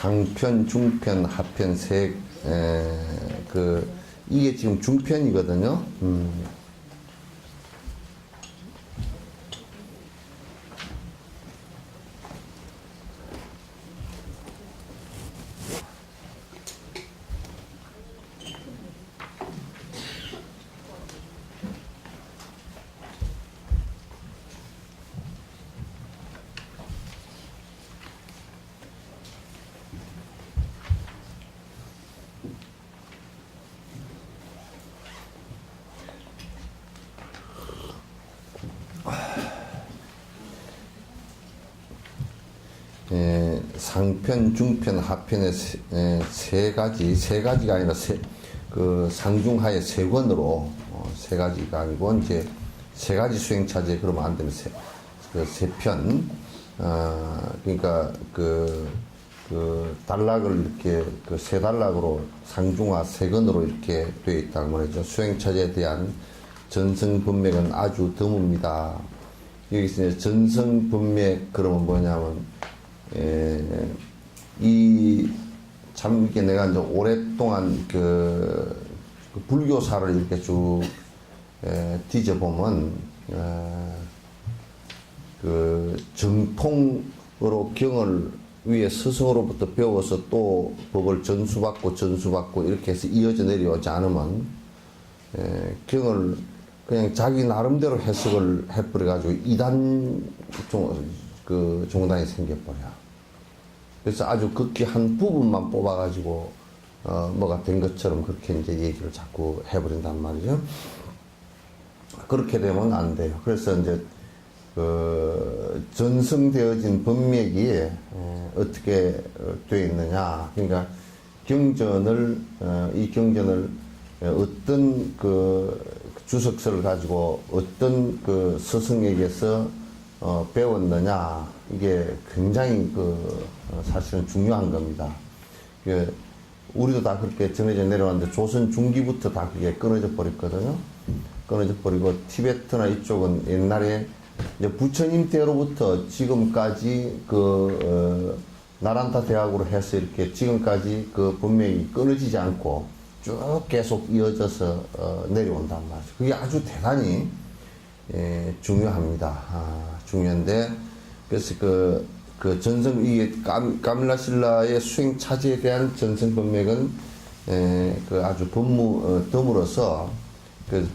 상편, 중편, 하편 이게 지금 중편이거든요. 상편, 중편, 하편의 세 가지가 아니라 상중하의 세 권으로 세 가지가 아니고 이제 세 가지 수행차제 그러면 안 되는 세 편. 그러니까 단락을 이렇게 세 단락으로 상중하 세 권으로 이렇게 되어 있다는 말이죠. 수행차제에 대한 전승분맥은 아주 드뭅니다. 여기서 이제 전승분맥 그러면 뭐냐면 참 이게 내가 이제 오랫동안 불교사를 이렇게 쭉 뒤져보면 정통으로 경을 위에 스승으로부터 배워서 또 법을 전수받고 이렇게 해서 이어져 내려오지 않으면 경을 그냥 자기 나름대로 해석을 해버려가지고 이단 종단이 생겨버려. 그래서 아주 극히 한 부분만 뽑아가지고 뭐가 된 것처럼 그렇게 이제 얘기를 자꾸 해버린단 말이죠. 그렇게 되면 안 돼요. 그래서 이제 전승되어진 법맥이 어떻게 되어 있느냐. 그러니까 이 경전을 어떤 주석서를 가지고 어떤 스승에게서 배웠느냐. 이게 굉장히 사실은 중요한 겁니다. 우리도 다 그렇게 전해져 내려왔는데 조선 중기부터 다 그게 끊어져 버렸거든요. 끊어져 버리고 티베트나 이쪽은 옛날에 이제 부처님 때로부터 지금까지 나란타 대학으로 해서 이렇게 지금까지 법맥이 끊어지지 않고 쭉 계속 이어져서 내려온단 말이죠. 그게 아주 대단히 중요합니다. 중요한데 그래서 이게 까밀라실라의 수행 차지에 대한 전승 법맥은 아주 드물어서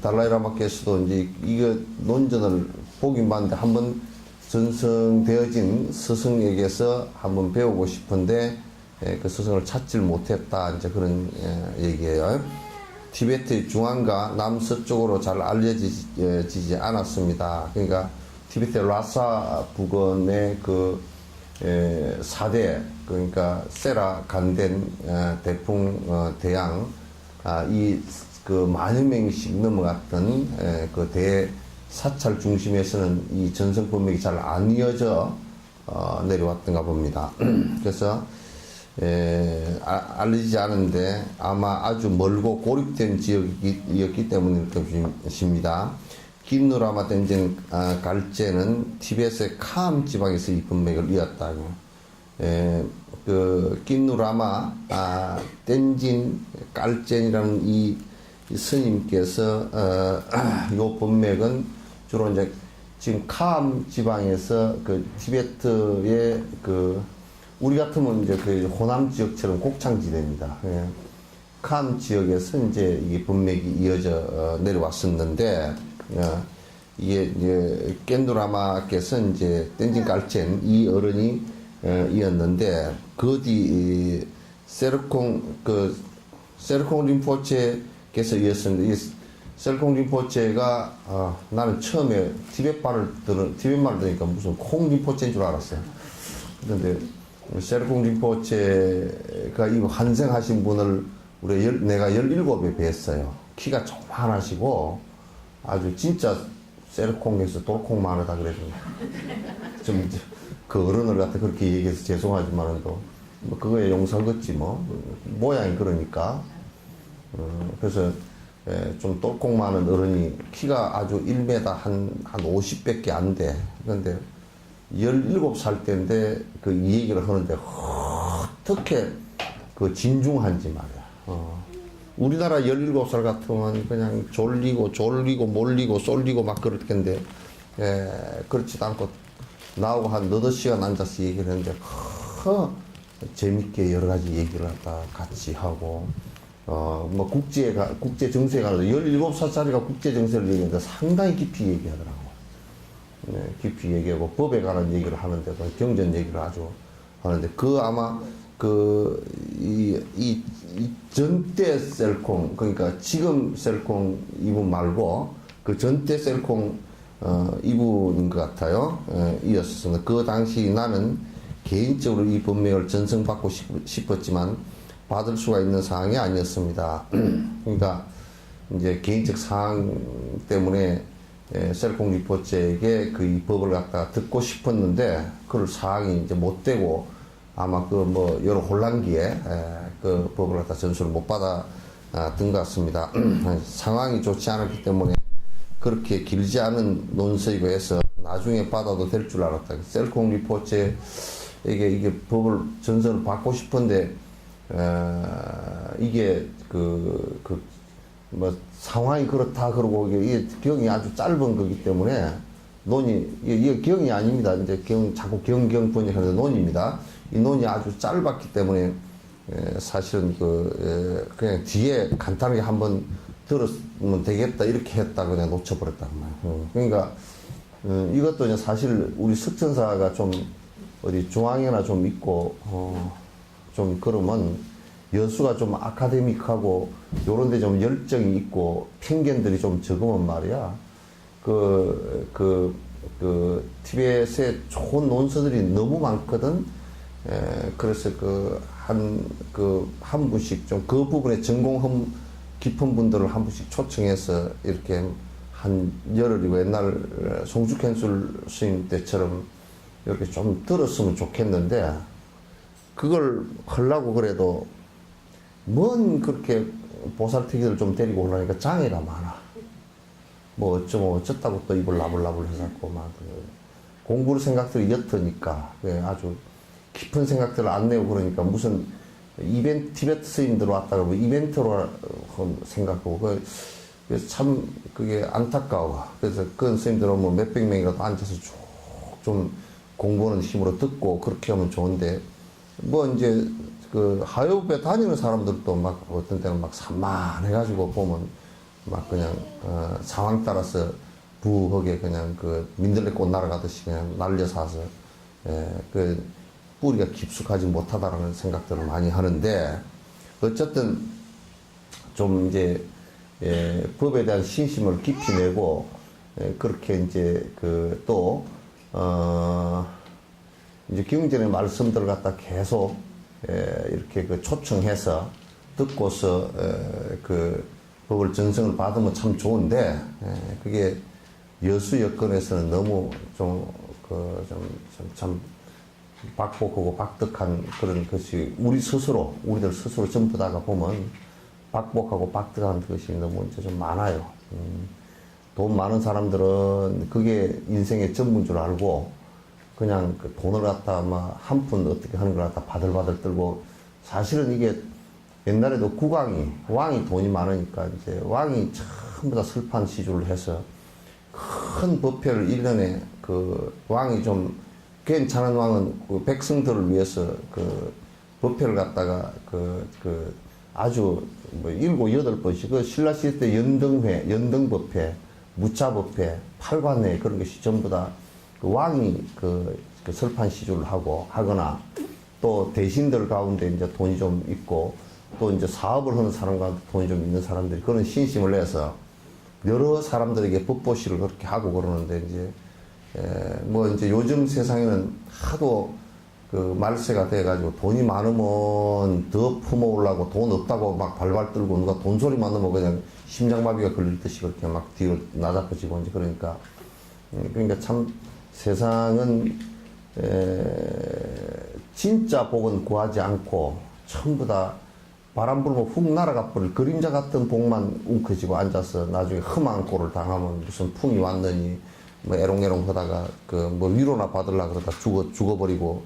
달라이라마께서도 이제 이거 논전을 보긴 봤는데 한번 전승되어진 스승에게서 한번 배우고 싶은데 그 스승을 찾질 못했다. 이제 그런 얘기예요. 티베트의 중앙과 남서쪽으로 잘 알려지지 않았습니다. 그러니까 티베트 라사 부근의 4대, 그러니까 세라, 간덴, 대풍, 대양, 만여 명씩 넘어갔던 대사찰 중심에서는 이 전승법맥이 잘 안 이어져 내려왔던가 봅니다. 그래서 알려지지 않은데 아마 아주 멀고 고립된 지역이었기 때문일 것입니다. 긴누라마 덴진 갈제는 티벳의 캄 지방에서 이 법맥을 이었다고. 긴누라마 덴진 갈젠이라는 이 스님께서 요 법맥은 주로 이제 지금 캄 지방에서 티베트의 우리 같으면 이제 호남 지역처럼 곡창지대입니다. 캄 지역에서 이제 이 법맥이 이어져 내려왔었는데, 이게 이제 깬두라마께서 이제 땡진 깔첸 이 어른이 이었는데, 그 뒤 세르콩 림포체께서 이었는데, 이 세르콩 림포체가 나는 처음에 티벳 말을 들으니까 무슨 콩 림포체인 줄 알았어요. 그런데 세르콩 림포체가 이 환생하신 분을 내가 17에 뵀어요. 키가 조만하시고 아주 진짜 세르콩에서 돌콩만하다 그랬는데 좀 그 어른을 갖다 그렇게 얘기해서 죄송하지만도 뭐 그거에 용서하겠지 뭐 모양이 그러니까 그래서 좀 똘콩 많은 어른이 키가 아주 1m 한 50밖에 안 돼. 그런데 17살 때인데 이 얘기를 하는데 어떻게 그 진중한지 말이야. 우리나라 17살 같으면 그냥 졸리고 몰리고 쏠리고 막 그럴 텐데, 그렇지도 않고 나하고 한 너댓 시간 앉아서 얘기를 했는데, 재밌게 여러 가지 얘기를 하다 같이 하고, 뭐 국제 정세에 관해서 17살짜리가 국제 정세를 얘기하는데 상당히 깊이 얘기하더라고. 네, 깊이 얘기하고 법에 관한 얘기를 하는데도 경전 얘기를 아주 하는데 아마 이 전대 셀콩, 그러니까 지금 셀콩 이분 말고 그 전대 셀콩 이분인 것 같아요. 이었습니다. 그 당시 나는 개인적으로 이 법명을 전승받고 싶었지만 받을 수가 있는 상황이 아니었습니다. 그러니까 이제 개인적 상황 때문에 셀콩 리포츠에게 그 이 법을 갖다 듣고 싶었는데 그럴 상황이 이제 못 되고 아마 여러 혼란기에 그 법을 갖다 전수를 못 받아 든 것 같습니다. 상황이 좋지 않았기 때문에 그렇게 길지 않은 논서이고 해서 나중에 받아도 될 줄 알았다. 셀콩 리포츠에게 이게 법을 전선을 받고 싶은데 이게 상황이 그렇다 그러고 이게 경이 아주 짧은 거기 때문에 이게 경이 아닙니다. 이제 자꾸 경 번역하는데 논입니다. 이 논이 아주 짧았기 때문에 사실은 그냥 뒤에 간단하게 한번 들었으면 되겠다 이렇게 했다 그냥 놓쳐버렸단 말이에요. 그러니까 이것도 이제 사실 우리 석천사가 좀 어디 중앙에나 좀 있고 좀 그러면 여수가 좀 아카데믹하고 요런 데 좀 열정이 있고 편견들이 좀 적으면 말이야. 티벳에 좋은 논서들이 너무 많거든. 그래서 한 분씩 좀 그 부분에 전공 깊은 분들을 한 분씩 초청해서 이렇게 한 열흘이고 옛날 송축현술 스님 때처럼 이렇게 좀 들었으면 좋겠는데 그걸 하려고 그래도 뭔 그렇게 보살피기를 좀 데리고 오려니까 장애가 많아. 뭐 어쩌다고 또 입을 나불나불 해갖고 공부를 생각들이 옅으니까 아주 깊은 생각들을 안 내고 그러니까 무슨 티베트 스님들 왔다가 뭐 이벤트로 생각하고 그래서 참 그게 안타까워. 그래서 그런 스님들은 뭐 몇백 명이라도 앉아서 쭉 좀 공부하는 힘으로 듣고 그렇게 하면 좋은데 뭐 이제 하요배 다니는 사람들도 막 어떤 때는 막 산만해가지고 보면 막 그냥 상황 따라서 부엌에 그냥 민들레꽃 날아가듯이 그냥 날려사서 뿌리가 깊숙하지 못하다라는 생각들을 많이 하는데 어쨌든 좀 이제 법에 대한 신심을 깊이 내고 그렇게 이제 이제 경전의 말씀들을 갖다 계속 이렇게 초청해서 듣고서 법을 전승을 받으면 참 좋은데 그게 여수 여건에서는 너무 참 박복하고 박득한 그런 것이 우리들 스스로 전부 다가 보면 박복하고 박득한 것이 너무 이제 좀 많아요. 돈 많은 사람들은 그게 인생의 전부인 줄 알고 그냥 돈을 갖다 한 푼 어떻게 하는 걸 갖다 바들바들 떨고 사실은 이게 옛날에도 왕이 돈이 많으니까 이제 왕이 전부 다 설판 시주를 해서 큰 법회를 1년에 왕이 좀 괜찮은 왕은 백성들을 위해서 법회를 갖다가 아주 7, 8번씩 신라 시대 때 연등법회, 무차법회, 팔관회 그런 것이 전부 다 왕이 설판 시주를 하거나 또 대신들 가운데 이제 돈이 좀 있고 또 이제 사업을 하는 사람 가운데 돈이 좀 있는 사람들이 그런 신심을 내서 여러 사람들에게 법보시를 그렇게 하고 그러는데 이제 이제 요즘 세상에는 하도 말세가 돼가지고 돈이 많으면 더 품어오려고 돈 없다고 막 발발 떨고 누가 돈 소리만 나면 그냥 심장마비가 걸릴 듯이 그렇게 막 뒤로 나잡혀지고 이제 그러니까 참 세상은 진짜 복은 구하지 않고 전부 다 바람 불면 훅 날아가 버릴 그림자 같은 복만 웅크지고 앉아서 나중에 험한 꼴을 당하면 무슨 풍이 왔느니 에롱에롱 하다가 위로나 받으려고 그러다 죽어버리고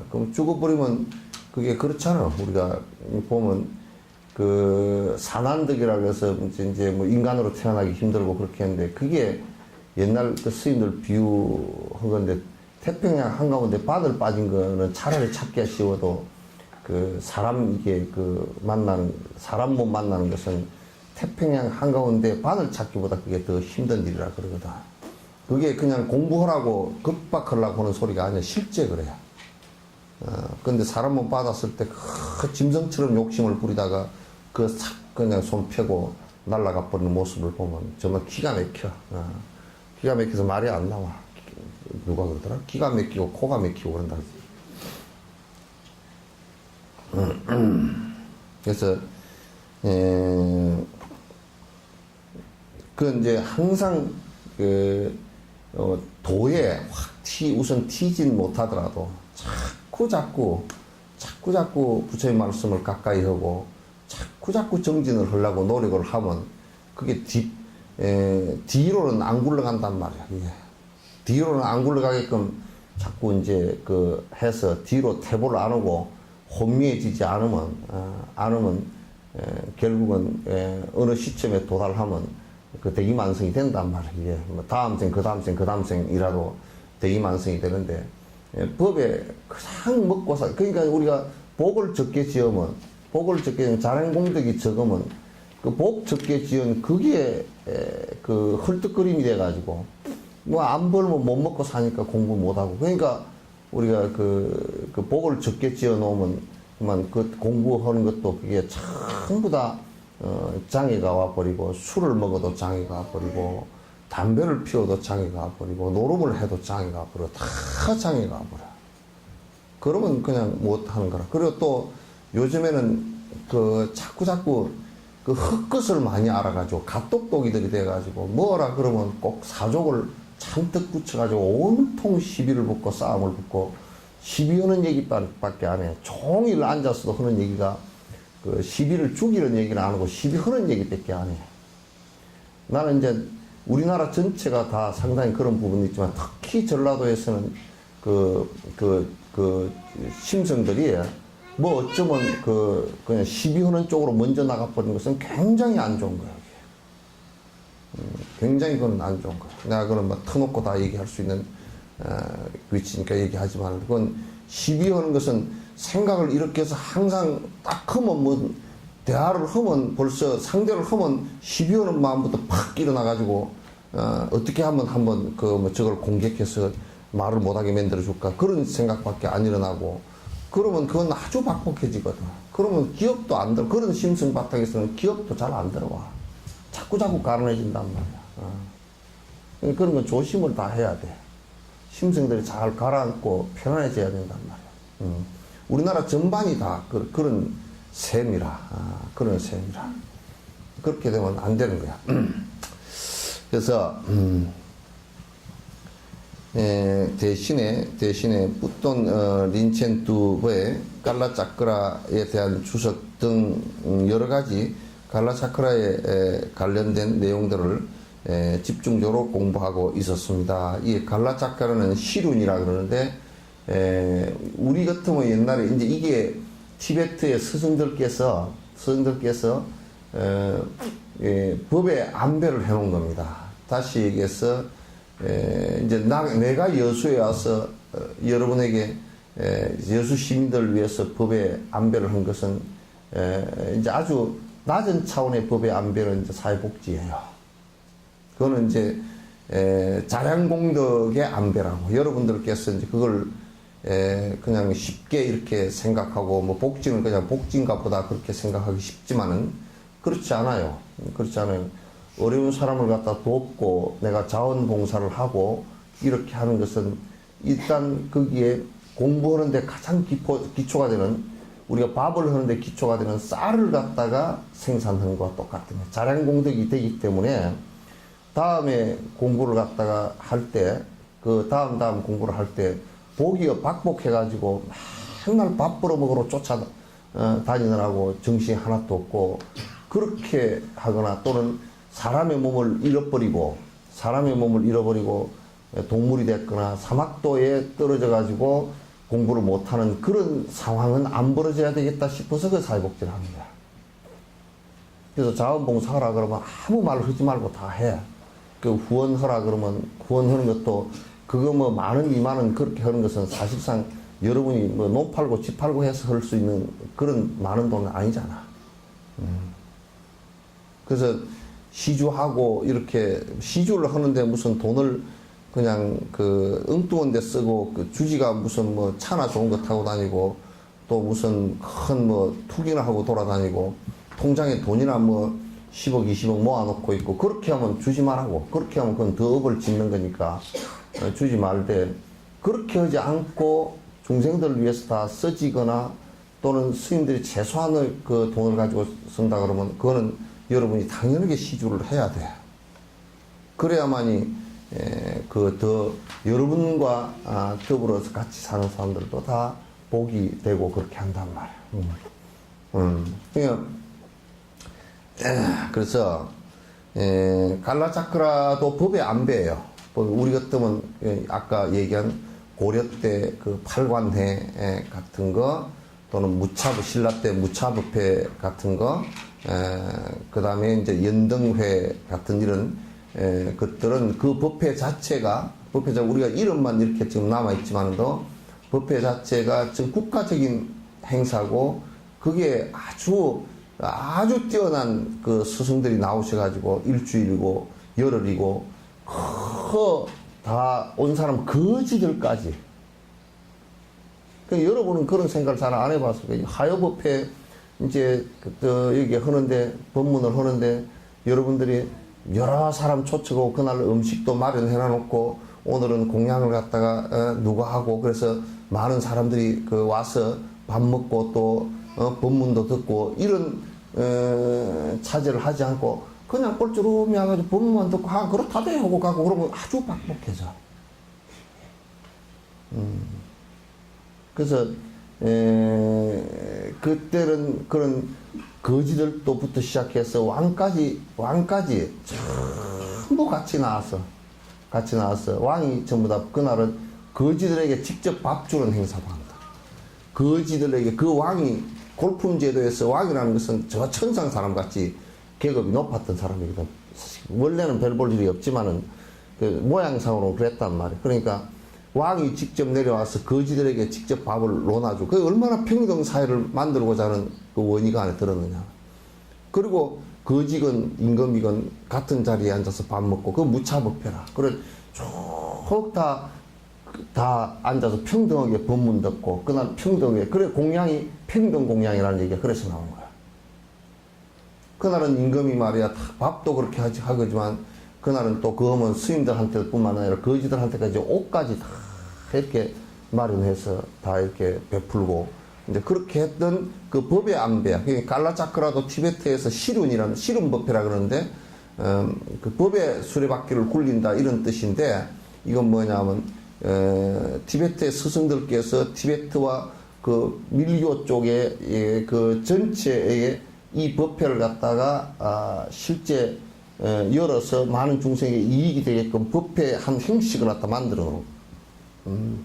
그럼 죽어버리면 그게 그렇잖아. 우리가 보면 그 산한덕이라고 해서 이제 뭐 인간으로 태어나기 힘들고 그렇게 했는데 그게 옛날 그 스님들 비유한 건데 태평양 한가운데 바늘 빠진 거는 차라리 찾기가 쉬워도 그 사람 이게 그 만나는 사람 못 만나는 것은 태평양 한가운데 바늘 찾기보다 그게 더 힘든 일이라 그러거든. 그게 그냥 공부하라고 급박하려고 하는 소리가 아니라 실제 그래요. 근데 사람 못 받았을 때 그 짐승처럼 욕심을 부리다가 그 싹 그냥 손 펴고 날아가 버리는 모습을 보면 정말 기가 막혀. 기가 막혀서 말이 안 나와. 누가 그러더라? 기가 막히고 코가 막히고 그런다. 그래서 그 이제 항상 그 도에 우선 튀진 못하더라도 자꾸 부처의 말씀을 가까이 하고 자꾸 정진을 하려고 노력을 하면 그게 뒤로는 안 굴러간단 말이야. 그게. 뒤로는 안 굴러가게끔 자꾸 이제 그 해서 뒤로 태보를 안 오고 혼미해지지 않으면 결국은 어느 시점에 도달하면 그 대기만성이 된단 말이야. 이게 뭐 다음 생, 그 다음 생, 그 다음 생이라도 대기만성이 되는데 법에 가장 먹고 살 그러니까 우리가 복을 적게 지으면 자행공덕이 적으면 그 복 적게 지은 그게 그 헐떡거림이 돼가지고 뭐 안 벌면 못 먹고 사니까 공부 못하고 그러니까 우리가 그 복을 적게 지어 놓으면 그 공부하는 것도 그게 전부 다 장애가 와버리고 술을 먹어도 장애가 와버리고 담배를 피워도 장애가 와버리고 노름을 해도 장애가 와버려 다 장애가 와버려. 그러면 그냥 못하는 거라. 그리고 또 요즘에는 그 자꾸 그 헛것을 많이 알아가지고 갓똑똑이들이 돼가지고 뭐라 그러면 꼭 사족을 잔뜩 붙여가지고 온통 시비를 붙고 싸움을 붙고 시비하는 얘기밖에 안 해. 종일 앉아서도 하는 얘기가 그 시비를 죽이는 얘기는 안 하고 시비하는 얘기밖에 안 해. 나는 이제 우리나라 전체가 다 상당히 그런 부분이 있지만 특히 전라도에서는 그 심성들이 뭐 어쩌면 그냥 시비하는 쪽으로 먼저 나가버린 것은 굉장히 안 좋은 거야. 굉장히 그건 안 좋은 거야. 내가 그건 막 터놓고 다 얘기할 수 있는 위치니까 얘기하지만 그건 시비하는 것은 생각을 이렇게 해서 항상 딱 하면 뭐 대화를 하면 벌써 상대를 하면 시비하는 마음부터 팍 일어나가지고 어떻게 하면 한번 뭐 저걸 공격해서 말을 못하게 만들어줄까 그런 생각밖에 안 일어나고 그러면 그건 아주 박복해지거든. 그러면 기억도 안 들어. 그런 심성 바탕에서는 기억도 잘 안 들어와. 자꾸 가라앉힌단 말이야. 그런 건 조심을 다 해야 돼. 심성들이 잘 가라앉고 편안해져야 된단 말이야. 우리나라 전반이 다 그런 셈이라. 그런 셈이라. 그렇게 되면 안 되는 거야. 그래서 대신에 붓돈 린첸투브의 갈라차크라에 대한 주석 등 여러 가지 갈라차크라에 관련된 내용들을 집중적으로 공부하고 있었습니다. 이 갈라차크라는 시륜이라 그러는데 우리 같으면 옛날에 이제 이게 티베트의 스승들께서 법에 안배를 해놓은 겁니다. 다시 얘기해서 이제 내가 여수에 와서 여러분에게 여수 시민들을 위해서 법에 안배를 한 것은 이제 아주 낮은 차원의 법의 안배는 이제 사회복지예요. 그거는 이제 자량공덕의 안배라고 여러분들께서 이제 그걸 그냥 쉽게 이렇게 생각하고 뭐 복지는 그냥 복지인가 보다 그렇게 생각하기 쉽지만은 그렇지 않아요. 그렇지 않아요. 어려운 사람을 갖다 돕고 내가 자원봉사를 하고 이렇게 하는 것은 일단 거기에 공부하는데 가장 기초가 되는 우리가 밥을 하는데 기초가 되는 쌀을 갖다가 생산하는 것과 똑같은 거예요. 자량공덕이 되기 때문에 다음에 공부를 갖다가 할 때 그 다음 공부를 할 때 복이요 박복해가지고 맨날 밥 벌어먹으러 다니느라고 정신이 하나도 없고 그렇게 하거나 또는 사람의 몸을 잃어버리고 동물이 됐거나 사막도에 떨어져 가지고 공부를 못하는 그런 상황은 안 벌어져야 되겠다 싶어서 그 사회복지를 하는 거야. 그래서 자원봉사하라 그러면 아무 말 하지 말고 다 해. 그 후원하라 그러면 후원하는 것도 그거 뭐 만원, 2만원 그렇게 하는 것은 사실상 여러분이 뭐 농 팔고 집 팔고 해서 할 수 있는 그런 많은 돈은 아니잖아. 그래서 시주하고 이렇게 시주를 하는데 무슨 돈을 그냥 그 엉뚱한 데 쓰고 그 주지가 무슨 뭐 차나 좋은 거 타고 다니고 또 무슨 큰 뭐 투기나 하고 돌아다니고 통장에 돈이나 뭐 10억, 20억 모아놓고 있고 그렇게 하면 주지 말라고. 그렇게 하면 그건 더 업을 짓는 거니까 주지 말되 그렇게 하지 않고 중생들을 위해서 다 써지거나 또는 스님들이 최소한의 그 돈을 가지고 쓴다 그러면 그거는 여러분이 당연하게 시주를 해야 돼. 그래야만이 그 더 여러분과 더불어서 같이 사는 사람들도 다 복이 되고 그렇게 한단 말이야. 그래서 갈라차크라도 법에 안 배요. 우리 같으면 아까 얘기한 고려 때 그 팔관회 같은 거 또는 무차부 신라 때 무차부회 같은 거, 그 다음에 이제 연등회 같은 이런 것들은 그 법회 자체가 우리가 이름만 이렇게 지금 남아 있지만도 법회 자체가 지금 국가적인 행사고 그게 아주 뛰어난 그 스승들이 나오셔가지고 일주일이고 열흘이고 다 온 사람 거지들까지. 그러니까 여러분은 그런 생각을 잘 안 해봤을 거예요. 하여법회 이제 여기 하는데 법문을 하는데 여러분들이 여러 사람 초청하고 그날 음식도 마련해 놔놓고 오늘은 공양을 갖다가 누가 하고 그래서 많은 사람들이 그 와서 밥 먹고 또 법문도 듣고 이런 차지를 하지 않고 그냥 꼴주름이 와가지고 법문만 듣고 그렇다대 하고 가고 그러면 아주 빡빡해져. 그래서 그때는 그런 거지들도부터 시작해서 왕까지 전부 같이 나왔어. 왕이 전부 다 그날은 거지들에게 직접 밥 주는 행사도 한다. 거지들에게 그 왕이 골품제도에서 왕이라는 것은 저 천상 사람 같이 계급이 높았던 사람이거든. 원래는 별 볼 일이 없지만은 그 모양상으로 그랬단 말이야. 그러니까 왕이 직접 내려와서 거지들에게 직접 밥을 논아주고 그게 얼마나 평등 사회를 만들고자 하는 그 원의가 안에 들었느냐. 그리고 거지건 임금이건 같은 자리에 앉아서 밥 먹고 그 무차법회라. 그래 쭉 다 앉아서 평등하게 법문 듣고 그날 평등하게 그래 공양이 평등 공양이라는 얘기가 그래서 나온 거야. 그날은 임금이 말이야 밥도 그렇게 하지만 그날은 또 그 어머니 스님들한테 뿐만 아니라 거지들한테까지 옷까지 다 이렇게 마련해서 다 이렇게 베풀고 이제 그렇게 했던 그 법의 안배야. 갈라차크라도 티베트에서 시륜법회라 그러는데 그 법의 수레바퀴를 굴린다 이런 뜻인데 이건 뭐냐면 티베트의 스승들께서 티베트와 그 밀교 쪽에 그 전체에 이 법회를 갖다가 실제 열어서 많은 중생에게 이익이 되게끔 법회 한 형식을 갖다 만들어 놓은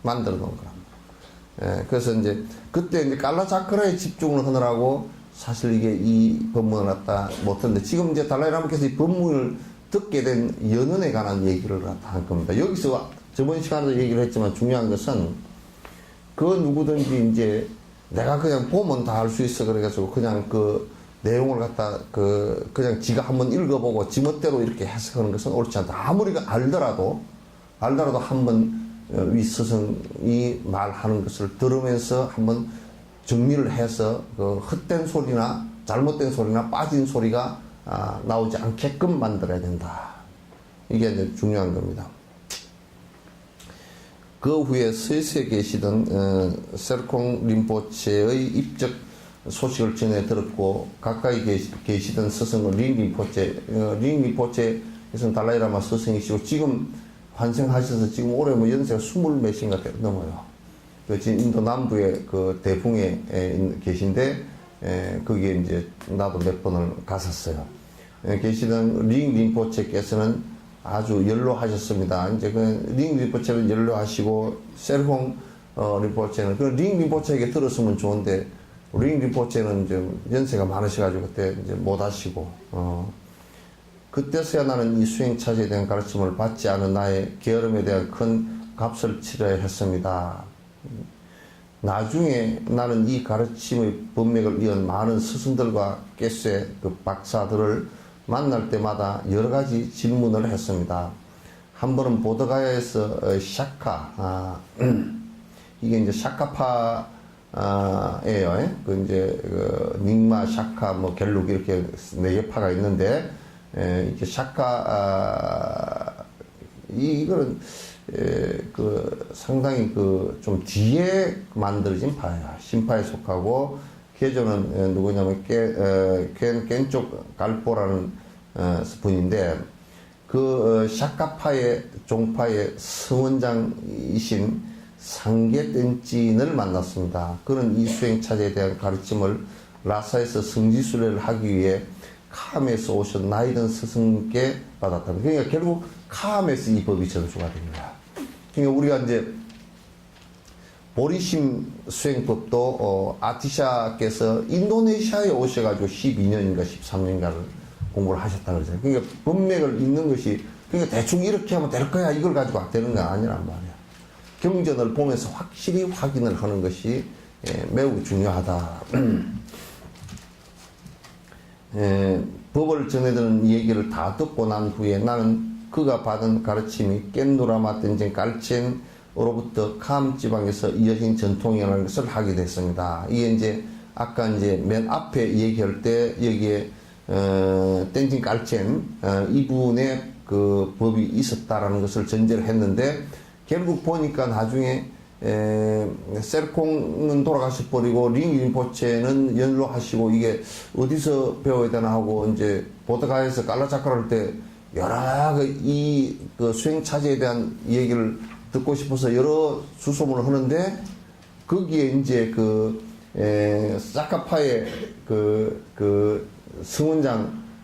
거라. 그래서 이제 그때 이제 갈라차크라에 집중을 하느라고 사실 이게 이 법문을 갖다 못했는데 지금 이제 달라이라마께서 이 법문을 듣게 된 연원에 관한 얘기를 갖다 할 겁니다. 여기서 저번 시간에도 얘기를 했지만 중요한 것은 그 누구든지 이제 내가 그냥 보면 다 알 수 있어 그래가지고 그냥 그 내용을 갖다 그냥 지가 한번 읽어보고 지멋대로 이렇게 해석하는 것은 옳지 않다. 아무리 알더라도 한번 위 스승이 말하는 것을 들으면서 한번 정리를 해서 그 헛된 소리나 잘못된 소리나 빠진 소리가 나오지 않게끔 만들어야 된다. 이게 이제 중요한 겁니다. 그 후에 스위스에 계시던 세르콩 림포체의 입적 소식을 전해 들었고 가까이 계시던 스승은 링 림포체에서는 달라이라마 스승이시고 지금 환생하셔서 지금 올해 뭐 연세가 20몇인가 넘어요. 지금 인도 남부의 그 대풍에 계신데 거기에 이제 나도 몇 번을 갔었어요. 계시던 링 림포체께서는 아주 연로하셨습니다. 이제 그 링 림포체를 연로하시고 세르콩 림포체는 그 링 림포체에게 들었으면 좋은데 링 림포체는 좀 연세가 많으셔가지고 그때 이제 못 하시고 그때서야 나는 이 수행 차지에 대한 가르침을 받지 않은 나의 게으름에 대한 큰 값을 치러야 했습니다. 나중에 나는 이 가르침의 법맥을 이은 많은 스승들과 깨쇠 그 박사들을 만날 때마다 여러 가지 질문을 했습니다. 한 번은 보드가야에서 샤카, 이게 이제 샤카파예요. 그 이제 닉마, 샤카, 뭐 갤룩 이렇게 네 개 파가 있는데 이게 샤카 이거는 그 상당히 그 좀 뒤에 만들어진 파야. 신파에 속하고 개조는 누구냐면 겐쪽 갈포라는 분인데 그 샤카파의 종파의 성원장이신 상계 땐찐을 만났습니다. 그는 이 수행 차제에 대한 가르침을 라사에서 성지순례를 하기 위해 카암에서 오신 나이든 스승께 받았다. 그러니까 결국 카암에서 이 법이 전수가 됩니다. 그러니까 우리가 이제 보리심 수행법도 아티샤께서 인도네시아에 오셔가지고 12년인가 13년인가를 공부를 하셨다 그러잖아요. 그러니까 법맥을 읽는 것이 그러니까 대충 이렇게 하면 될 거야 이걸 가지고 되는 건 아니란 말이야. 경전을 보면서 확실히 확인을 하는 것이 매우 중요하다. 법을 전해드는 얘기를 다 듣고 난 후에 나는 그가 받은 가르침이 깬누라마 땐젠 깔첸으로부터 캄 지방에서 이어진 전통이라는 것을 하게 됐습니다. 이게 이제 아까 이제 맨 앞에 얘기할 때 여기에 땐진 깔첸 이분의 그 법이 있었다라는 것을 전제를 했는데 결국 보니까 나중에 셀콩은 돌아가셔 버리고 링 림포체는 연로하시고 이게 어디서 배워야 되나 하고 이제 보드가에서 깔라차카를 할 때 여러 그 수행 차제에 대한 얘기를 듣고 싶어서 여러 수소문을 하는데 거기에 이제 그 사카파의 그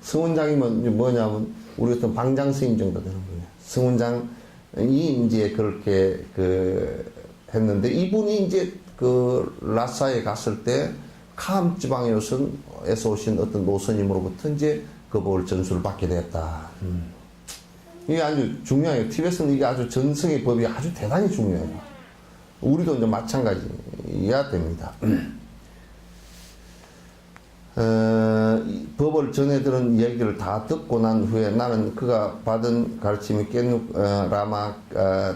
성원장이면 뭐냐면 우리 어떤 방장 스님 정도 되는 거예요. 성원장이 이제 그렇게 했는데 이분이 이제 그 라사에 갔을 때 캄 지방에서 오신 어떤 노스님으로부터 이제 그 법을 전수를 받게 되었다. 이게 아주 중요해요. 티베트는 이게 아주 전승의 법이 아주 대단히 중요해요. 우리도 이제 마찬가지야 됩니다. 법을 전해들은 얘기를 다 듣고 난 후에 나는 그가 받은 가르침이 라마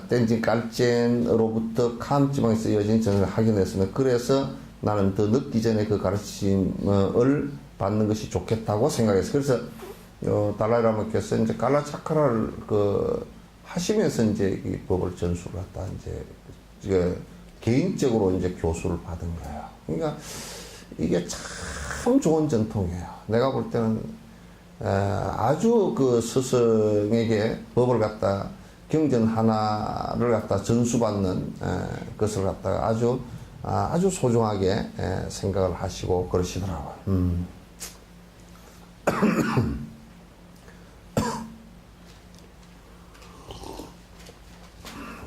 땐진 깔첸으로부터 캄 지방에서 이어진 전을 확인했으면 그래서 나는 더 늦기 전에 그 가르침을 받는 것이 좋겠다고 생각했어요. 그래서 달라이라마께서 이제 깔라차크라를 하시면서 이제 이 법을 전수를 갖다 이제 개인적으로 이제 교수를 받은 거예요. 그러니까 이게 참 좋은 전통이에요. 내가 볼 때는 아주 그 스승에게 법을 갖다 경전 하나를 갖다 전수받는 것을 갖다가 아주 소중하게 생각을 하시고 그러시더라고요.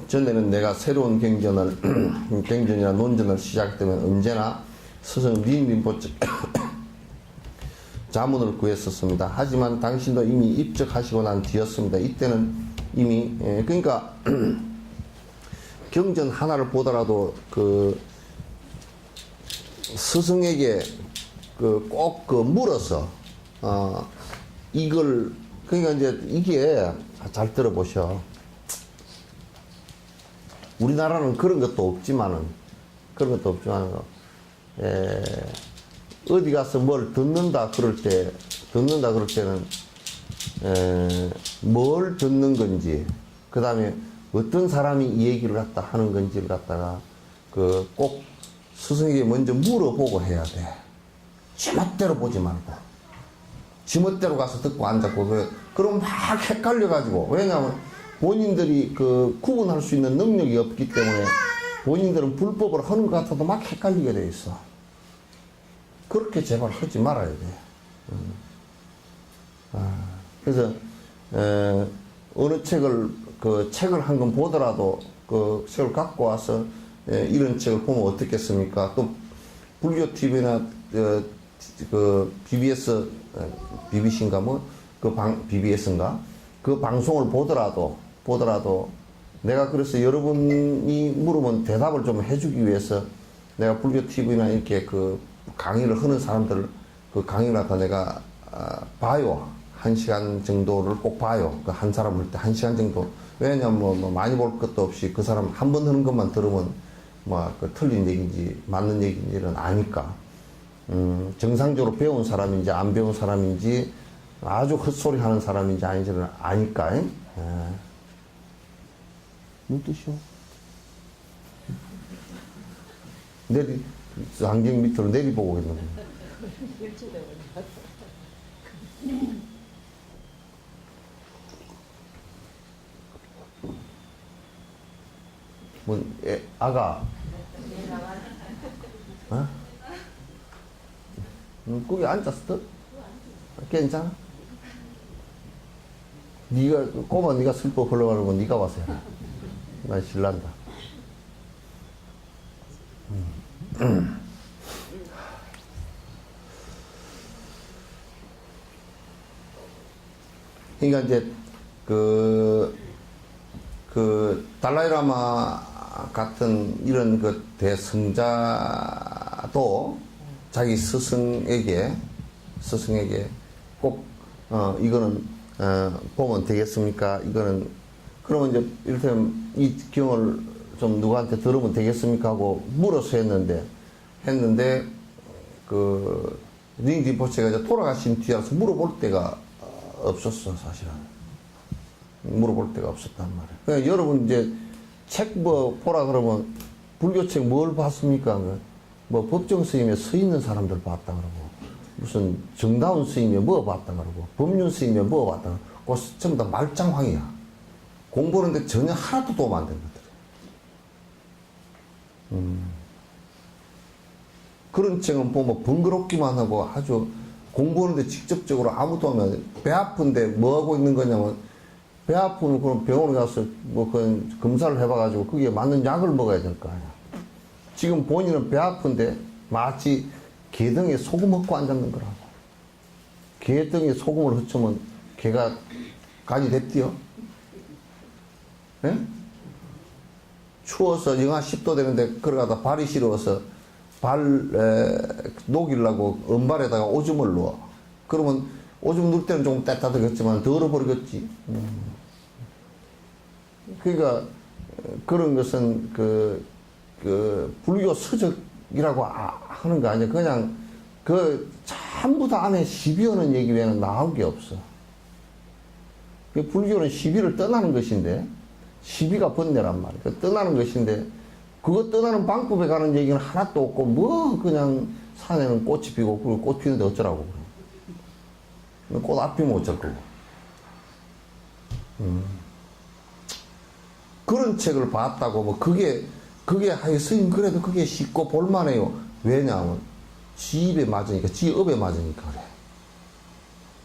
전에는 내가 새로운 경전이나 논전을 시작되면 언제나 스승 린림포체 자문을 구했었습니다. 하지만 당신도 이미 입적하시고 난 뒤였습니다. 이때는 이미 그러니까 경전 하나를 보더라도 그 스승에게 꼭 물어서 이걸 그러니까 이제 이게 잘 들어보셔. 우리나라는 그런 것도 없지만은 어디 가서 뭘 듣는다 그럴 때는 뭘 듣는 건지 그 다음에 어떤 사람이 이 얘기를 갖다 하는 건지를 갖다가 꼭 스승에게 먼저 물어보고 해야 돼. 지멋대로 보지 말고 지멋대로 가서 듣고 앉았고 그럼 막 헷갈려가지고 왜냐하면 본인들이 구분할 수 있는 능력이 없기 때문에 본인들은 불법을 하는 것 같아도 막 헷갈리게 돼 있어. 그렇게 제발 하지 말아야 돼. 그래서 어느 책을 한 권 보더라도 그 책을 갖고 와서 이런 책을 보면 어떻겠습니까? 또 불교 TV나 그 BBS, BBC인가 BBS인가 그 방송을 보더라도 내가 그래서 여러분이 물으면 대답을 좀 해주기 위해서 내가 불교 TV나 이렇게 그 강의를 하는 사람들 그 강의를 다 내가 봐요. 1시간 정도를 꼭 봐요. 그 한 사람 할 때 1시간 정도. 왜냐면 뭐 많이 볼 것도 없이 그 사람 한 번 하는 것만 들으면 그 틀린 얘기인지 맞는 얘기인지는 아니까. 정상적으로 배운 사람인지 안 배운 사람인지 아주 헛소리 하는 사람인지 아닌지는 아니까. 무슨 뜻이요? 안경 밑으로 내리보고 있는 거예요. 아가. 어? 거기 앉았어? 괜찮아? 네가 슬퍼 흘러가는 건 네가 와서 해라. 난 신난다. 그러니까 이제 그 달라이라마 같은 이런 그 대승자도 자기 스승에게 꼭 이거는 보면 되겠습니까? 이거는 그러면 이제 이를테면 이 경을 좀 누구한테 들으면 되겠습니까? 하고 물어서 했는데 그 링진포체가 이제 돌아가신 뒤라서 물어볼 데가 없었어, 사실은. 물어볼 데가 없었단 말이에요. 그러니까 여러분 이제 책 보라 그러면 불교책 뭘 봤습니까? 뭐 법정 스님에 서 있는 사람들 봤다 그러고 무슨 정다운 스님에 뭐 봤다 그러고 법륜 스님에 뭐 봤다 그러고 그거 전부 다 말짱황이야. 공부하는데 전혀 하나도 도움 안 되는 것들. 그런 책은 보면 번거롭기만 하고 아주 공부하는데 직접적으로 아무 도움이 안 돼. 배 아픈데 뭐 하고 있는 거냐면 배 아프면 그럼 병원에 가서 뭐 그런 검사를 해봐가지고 거기에 맞는 약을 먹어야 될 거 아니야. 지금 본인은 배 아픈데 마치 개등에 소금 얹고 앉았는 거라고. 개등에 소금을 흩으면 개가 간이 됐디요? 예? 추워서 영하 10도 되는데 걸어가다 발이 시려워서 녹이려고 은발에다가 오줌을 넣어. 그러면 오줌 넣을 때는 조금 따뜻하겠지만 더 얼어버리겠지. 그러니까 그런 것은 그 불교 서적이라고 하는 거 아니야. 그냥 전부 다 안에 시비하는 얘기 외에는 나온 게 없어. 불교는 시비를 떠나는 것인데 시비가 번뇌란 말이야. 떠나는 것인데 그거 떠나는 방법에 가는 얘기는 하나도 없고 뭐 그냥 산에는 꽃이 피고 그리고 꽃 피는데 어쩌라고 그래. 꽃 안 피면 어쩔 거고. 그런 책을 봤다고 뭐 그게 스님 그래도 그게 쉽고 볼만해요. 왜냐하면 지 입에 맞으니까 지 업에 맞으니까 그래.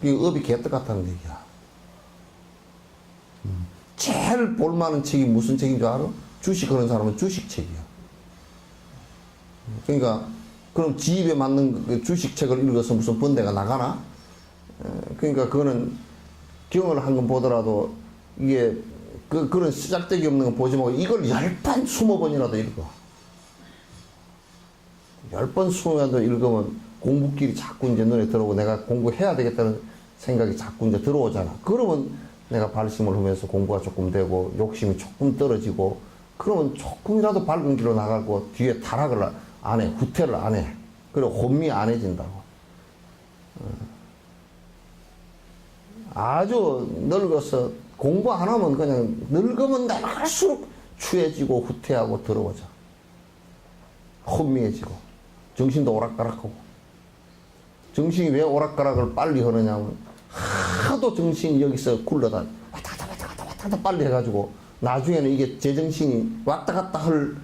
그게 업이 개떡 같다는 얘기야. 제일 볼만한 책이 무슨 책인 줄 알아? 주식하는 사람은 주식책이야. 그러니까 그럼 지 입에 맞는 그 주식책을 읽어서 무슨 번뇌가 나가나? 그러니까 그거는 경을 한 건 보더라도 이게 그런 시작되기 없는 건 보지 말고 이걸 10번, 20번이라도 읽어. 10번, 20번이라도 읽으면 공부길이 자꾸 이제 눈에 들어오고 내가 공부해야 되겠다는 생각이 자꾸 이제 들어오잖아. 그러면 내가 발심을 하면서 공부가 조금 되고 욕심이 조금 떨어지고 그러면 조금이라도 밝은 길로 나가고 뒤에 타락을 안 해. 후퇴를 안 해. 그리고 혼미 안 해진다고. 아주 늙어서 공부 안 하면 그냥 늙으면 늙을수록 추해지고 후퇴하고 더러워져. 혼미해지고 정신도 오락가락하고. 정신이 왜 오락가락을 빨리 하느냐면 하도 정신이 여기서 굴러다 왔다 갔다 빨리 해가지고 나중에는 이게 제정신이 왔다 갔다 할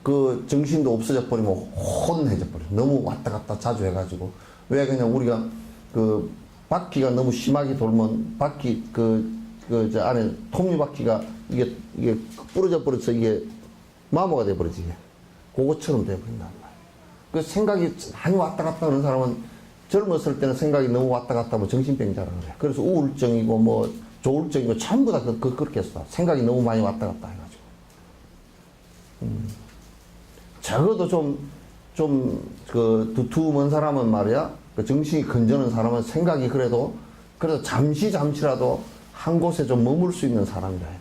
그 정신도 없어져 버리면 혼해져 버려. 너무 왔다 갔다 자주 해가지고. 왜 그냥 우리가 그 바퀴가 너무 심하게 돌면 바퀴 저 안에 톱니바퀴가 이게 부러져 버려서 이게 마모가 돼버리지. 그것처럼 돼버린단 말이야. 그 생각이 많이 왔다 갔다 하는 사람은 젊었을 때는 생각이 너무 왔다 갔다 하면 정신병자라 그래. 그래서 우울증이고 뭐 조울증이고 전부 다 그렇게 했어. 생각이 너무 많이 왔다 갔다 해가지고. 적어도 그 두툼한 사람은 말이야, 그 정신이 건전한 사람은 생각이 그래도 잠시라도 한 곳에 좀 머물 수 있는 사람이라 해야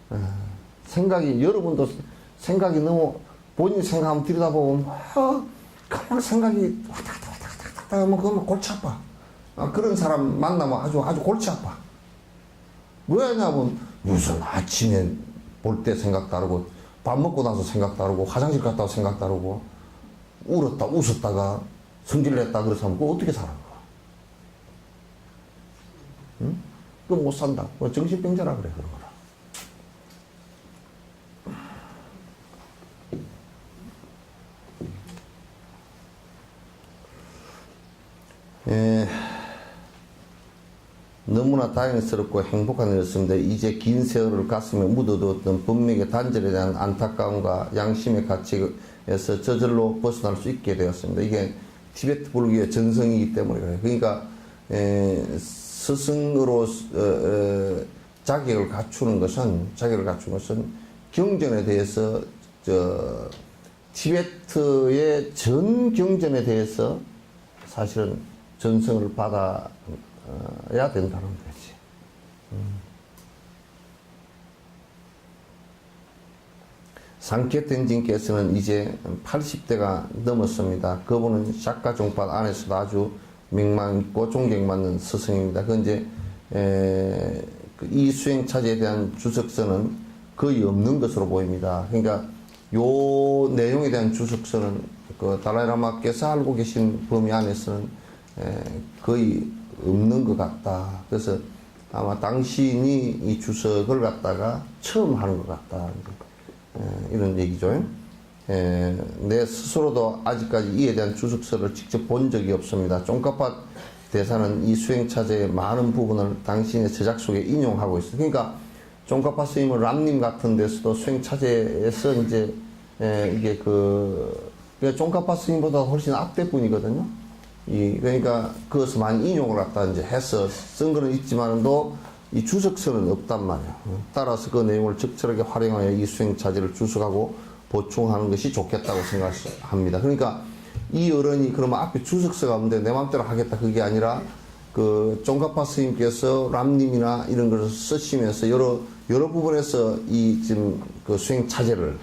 돼. 생각이, 여러분도 생각이 너무, 본인 생각 한번 들여다보면, 그냥 생각이 왔다 갔다 하면 그건 골치 아파. 그런 사람 만나면 아주 골치 아파. 왜냐면, 무슨 아침에 볼 때 생각 다르고, 밥 먹고 나서 생각 다르고, 화장실 갔다 와서 생각 다르고, 울었다, 웃었다가, 성질냈다, 그래서 하면 그거 어떻게 살아? 응? 그거 못 산다. 정신병자라 그래, 그런 거라. 너무나 다행스럽고 행복한 일이었습니다. 이제 긴 세월을 가슴에 묻어두었던 법맥의 단절에 대한 안타까움과 양심의 가치에서 저절로 벗어날 수 있게 되었습니다. 이게 티베트 불교의 전성이기 때문에 그래요. 그러니까 스승으로 자격을 갖추는 것은 경전에 대해서 티베트의 전 경전에 대해서 사실은 전성을 받아야 된다는 거지. 상케 텐진께서는 이제 80대가 넘었습니다. 그분은 샤카 종파 안에서도 아주 명망 있고 존경받는 스승입니다. 그 이제 이 수행 차지에 대한 주석서는 거의 없는 것으로 보입니다. 그러니까 요 내용에 대한 주석서는 그 달라이라마께서 알고 계신 범위 안에서는 거의 없는 것 같다. 그래서 아마 당신이 이 주석을 갖다가 처음 하는 것 같다. 이런 얘기죠. 내 스스로도 아직까지 이에 대한 주석서를 직접 본 적이 없습니다. 쫑카파 대사는 이 수행차제의 많은 부분을 당신의 저작 속에 인용하고 있어요. 그러니까 쫑카파 스님은 람님 같은 데서도 수행차제에서 이제 이게 그러니까 쫑카파 스님보다 훨씬 앞대분이거든요. 그러니까 그것을 많이 인용을 갖다 이제 해서 쓴 거는 있지만도 이 주석서는 없단 말이야. 따라서 그 내용을 적절하게 활용하여 이 수행차제를 주석하고 보충하는 것이 좋겠다고 생각합니다. 그러니까 이 어른이 그러면 앞에 주석서가 없는데 내 마음대로 하겠다 그게 아니라 그 쫑카파 스님께서 람님이나 이런 것을 쓰시면서 여러 부분에서 이 지금 그 수행차제를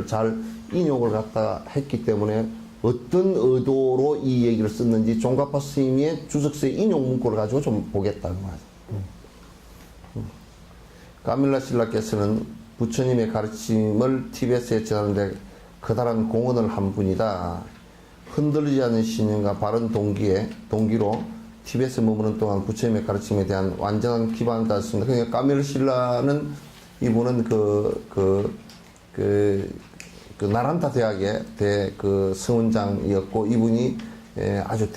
잘 인용을 갖다 했기 때문에 어떤 의도로 이 얘기를 썼는지 쫑카파 스님의 주석서의 인용 문구를 가지고 좀 보겠다는 거죠. 까밀라 신라께서는 부처님의 가르침을 티베트에 전하는데 커다란 공헌을 한 분이다. 흔들리지 않는 신념과 바른 동기로 티베트에 머무는 동안 부처님의 가르침에 대한 완전한 기반을 닿았습니다. 그러니까 까밀라 신라는 이분은 나란타 대학의 성원장이었고 이분이 아주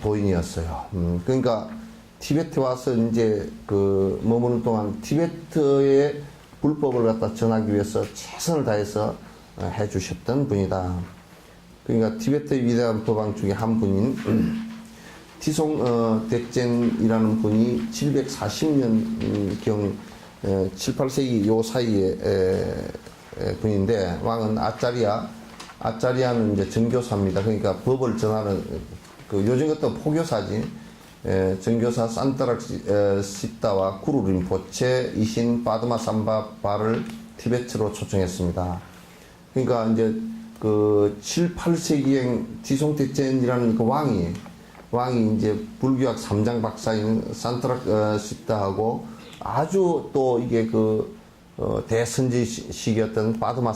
도인이었어요. 그러니까 티베트에 와서 이제 머무는 동안 티베트의 불법을 갖다 전하기 위해서 최선을 다해서 해주셨던 분이다. 그러니까 티베트의 위대한 법왕 중에 한 분인 티송 덱젠이라는 분이 740년경 7, 8세기 요 사이에 분인데 왕은 아짜리아는 이제 전교사입니다. 그러니까 법을 전하는 요즘 같은 포교사지. 전교사 산타락시타와 구루 림포체, 이신 바드마 삼바바를 티베트로 초청했습니다. 그러니까 이제 7, 8세기행 디송테첸이라는 그 왕이 이제 불교학 3장 박사인 산타락시타하고 아주 또 이게 대선지식이었던 바드마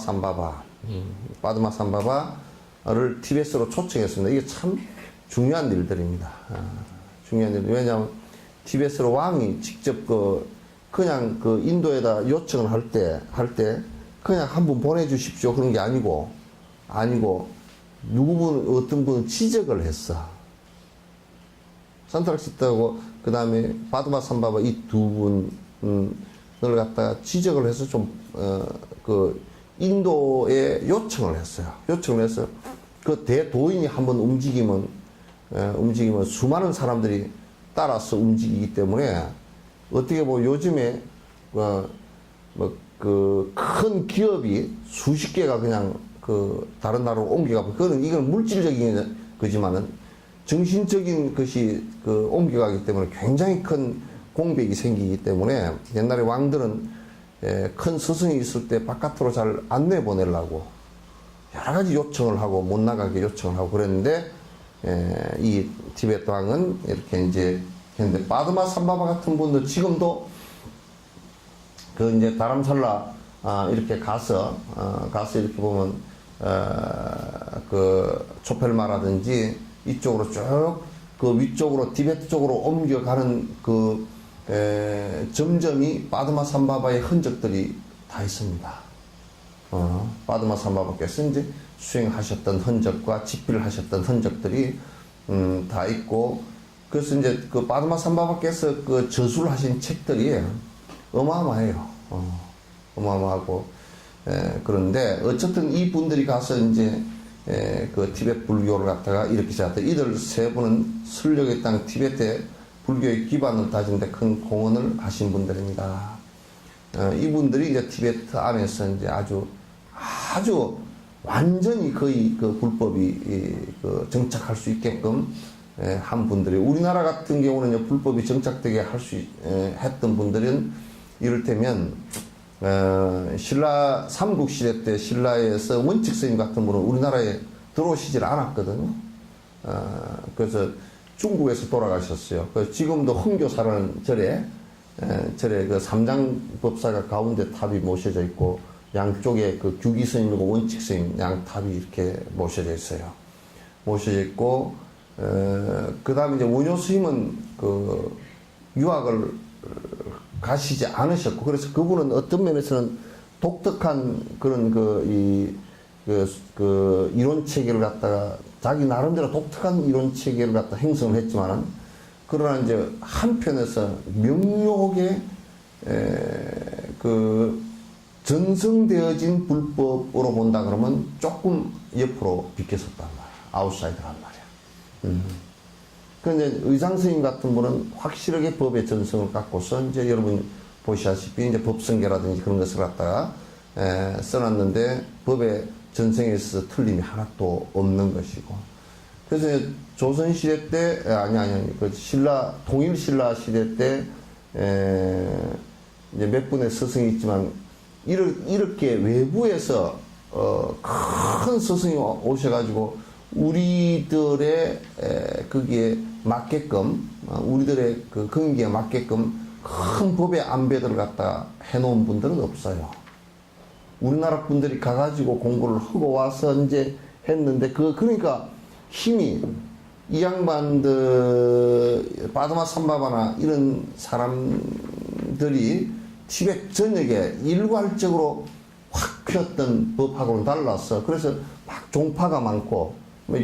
삼바바를 티베트로 초청했습니다. 이게 참 중요한 일들입니다. 왜냐하면 티베트로 왕이 직접 그냥 인도에다 요청을 할 때 그냥 한 분 보내주십시오 그런 게 아니고 어떤 분은 지적을 했어. 산타락시타하고 그 다음에 바드마 삼바바 이 두 분 갖다가 지적을 해서 그 인도에 요청을 했어요. 요청을 해서 그 대도인이 한번 움직이면 수많은 사람들이 따라서 움직이기 때문에 어떻게 보면 요즘에 그 큰 기업이 수십 개가 그냥 그 다른 나라로 옮겨가고 이건 물질적인 거지만은 정신적인 것이 그 옮겨가기 때문에 굉장히 큰 공백이 생기기 때문에 옛날에 왕들은 큰 스승이 있을 때 바깥으로 잘 안 내보내려고 여러 가지 요청을 하고 못 나가게 요청을 하고 그랬는데 이 티베트 왕은 이렇게 이제 했는데 바드마 삼바바 같은 분도 지금도 그 이제 다람살라 이렇게 가서 이렇게 보면 그 초펠마라든지 이쪽으로 쭉 그 위쪽으로 티베트 쪽으로 옮겨가는 그 점점이 바드마 삼바바의 흔적들이 다 있습니다. 바드마 삼바바께서 이제 수행하셨던 흔적과 집필을 하셨던 흔적들이 다 있고 그래서 이제 그 바드마 삼바바께서 그 저술을 하신 책들이 어마어마해요. 어마어마하고 그런데 어쨌든 이 분들이 가서 이제 그 티베트 불교를 갖다가 이렇게 시작했다. 이들 세 분은 설력의 땅 티베트의 불교의 기반을 다지는데 큰 공헌을 하신 분들입니다. 이분들이 이제 티베트 안에서 이제 아주 완전히 거의 그 불법이 그 정착할 수 있게끔 한 분들이 우리나라 같은 경우는 이제 불법이 정착되게 할 수 했던 분들은 이를테면 신라 삼국시대 때 신라에서 원칙 스님 같은 분은 우리나라에 들어오시질 않았거든요. 그래서 중국에서 돌아가셨어요. 지금도 흥교사라는 절에 그 삼장법사가 가운데 탑이 모셔져 있고 양쪽에 그 규기 스님이고 원칙 스님 양 탑이 이렇게 모셔져 있어요. 모셔져 있고 그 다음에 이제 원효 스님은 그 유학을 가시지 않으셨고 그래서 그분은 어떤 면에서는 독특한 그런 그 이론 체계를 갖다가 자기 나름대로 독특한 이론 체계를 갖다 형성을 했지만은 그러나 이제 한편에서 명료하게 그 전성되어진 불법으로 본다 그러면 조금 옆으로 비켜섰단 말이야. 아웃사이더란 말이야. 그런데 의상스님 같은 분은 확실하게 법의 전성을 갖고서 이제 여러분 보시다시피 이제 법성계라든지 그런 것을 갖다가 써놨는데 법의 전성에 있어서 틀림이 하나도 없는 것이고 그래서 조선시대 때 그 통일신라 시대 때 이제 몇 분의 스승이 있지만 이렇게 외부에서 큰 스승이 오셔가지고 우리들의 거기에 맞게끔 우리들의 그 근기에 맞게끔 큰 법의 안배들을 갖다 해놓은 분들은 없어요. 우리나라 분들이 가가지고 공부를 하고 와서 이제 했는데 그러니까 힘이 이 양반들 바드마 삼바바나 이런 사람들이 티베트 전역에 일괄적으로 확 폈던 법하고는 달라서 그래서 막 종파가 많고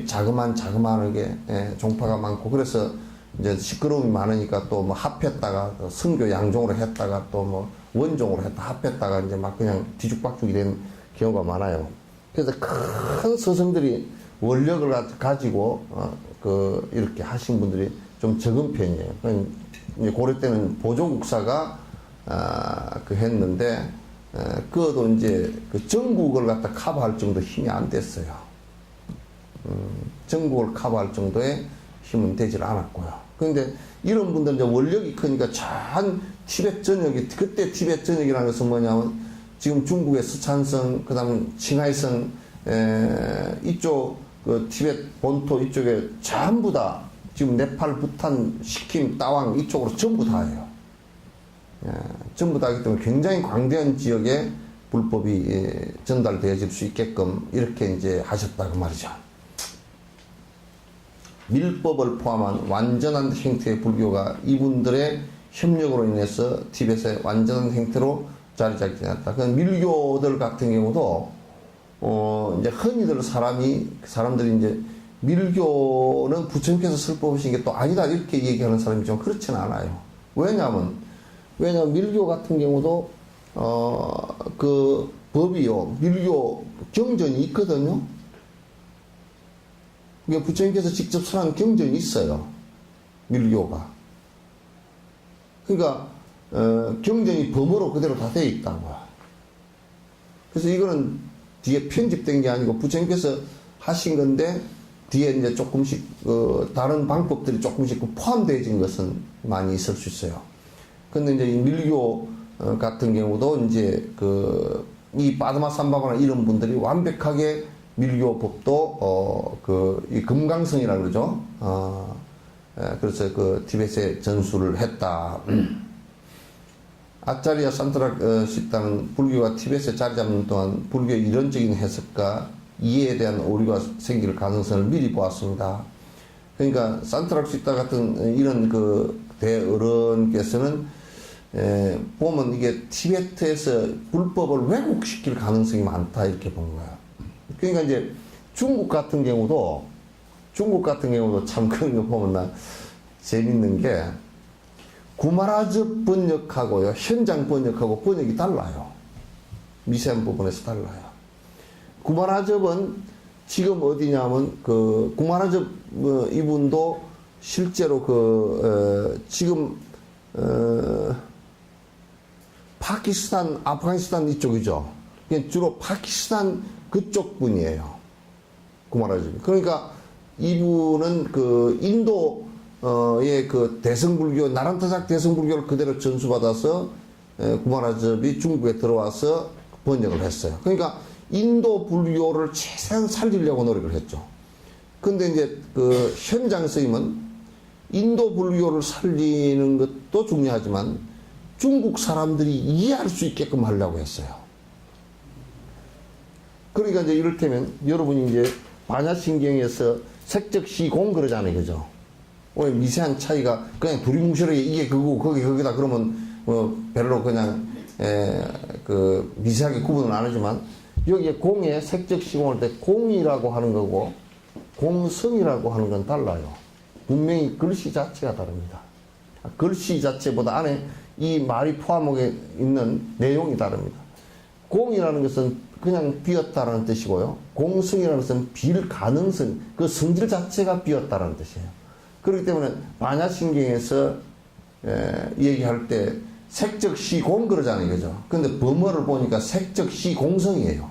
자그마하게 종파가 많고 그래서 이제 시끄러움이 많으니까 또 뭐 합했다가 성교 양종으로 했다가 또 뭐 원종으로 했다 합했다가 이제 막 그냥 뒤죽박죽이 된 경우가 많아요. 그래서 큰 스승들이 원력을 가지고 이렇게 하신 분들이 좀 적은 편이에요. 이제 고려 때는 보조국사가 했는데 그것도 이제 그 전국을 갖다 커버할 정도 힘이 안 됐어요. 전국을 커버할 정도의 힘은 되질 않았고요. 그런데 이런 분들은 이제 원력이 크니까 전 티베트 전역이 그때 티베트 전역이라는 것은 뭐냐면 지금 중국의 스촨성 그다음 칭하이성 이쪽 그 티베트 본토 이쪽에 전부 다 지금 네팔, 부탄, 시킴, 따왕 이쪽으로 전부 다예요. 전부 다이기 때문에 굉장히 광대한 지역에 불법이 전달되어질 수 있게끔 이렇게 이제 하셨다고 말이죠. 밀법을 포함한 완전한 형태의 불교가 이분들의 협력으로 인해서 티벳의 완전한 형태로 자리 잡게 되었다. 그 밀교들 같은 경우도 이제 흔히들 사람들이 이제 밀교는 부처님께서 설법하신 게 또 아니다 이렇게 얘기하는 사람이 좀 그렇지는 않아요. 왜냐하면 왜냐하면 밀교 같은 경우도 그 법이요, 밀교 경전이 있거든요. 그러니까 부처님께서 직접 설한 경전이 있어요. 밀교가. 그러니까 경전이 범어로 그대로 다 되어 있다고요. 그래서 이거는 뒤에 편집된 게 아니고 부처님께서 하신 건데 뒤에 이제 조금씩 다른 방법들이 조금씩 포함되어진 것은 많이 있을 수 있어요. 근데 이제 이 밀교 같은 경우도 이제 이 빠드마 삼바바나 이런 분들이 완벽하게 밀교 법도 이 금강성이라 그러죠. 그래서 그 티벳에 전수를 했다. 아짜리아 산트락 식당은 불교가 티벳에 자리 잡는 동안 불교의 이론적인 해석과 이해에 대한 오류가 생길 가능성을 미리 보았습니다. 그러니까 산트락 식당 같은 이런 그 대어른께서는 보면 이게 티베트에서 불법을 왜곡시킬 가능성이 많다 이렇게 본 거야. 그러니까 이제 중국 같은 경우도 참 그런 거 보면 나 재밌는 게 구마라즈 번역하고요, 현장 번역하고 번역이 달라요. 미세한 부분에서 달라요. 구마라즈는 지금 어디냐면 구마라즈 이분도 실제로 지금 파키스탄, 아프가니스탄 이쪽이죠. 주로 파키스탄 그쪽 분이에요. 구마라즈. 그러니까 이분은 인도의 대성불교, 나란타작 대성불교를 그대로 전수받아서 구마라즈이 중국에 들어와서 번역을 했어요. 그러니까 인도 불교를 최대한 살리려고 노력을 했죠. 근데 이제 현장 스님은 인도 불교를 살리는 것도 중요하지만 중국 사람들이 이해할 수 있게끔 하려고 했어요. 그러니까 이제 이를테면 여러분이 이제 반야신경에서 색적시공 그러잖아요. 그죠? 오늘 미세한 차이가 그냥 두리뭉실하게 이게 그거고 거기다 그러면 별로 그냥 미세하게 구분은 안 하지만 여기에 공에 색적시공할 때 공이라고 하는 거고 공성이라고 하는 건 달라요. 분명히 글씨 자체가 다릅니다. 글씨 자체보다 안에 이 말이 포함하게 있는 내용이 다릅니다. 공이라는 것은 그냥 비었다라는 뜻이고요. 공성이라는 것은 빌 가능성, 그 성질 자체가 비었다라는 뜻이에요. 그렇기 때문에 반야신경에서 얘기할 때 색적시공 그러잖아요. 그죠? 근데 범어를 보니까 색적시공성이에요.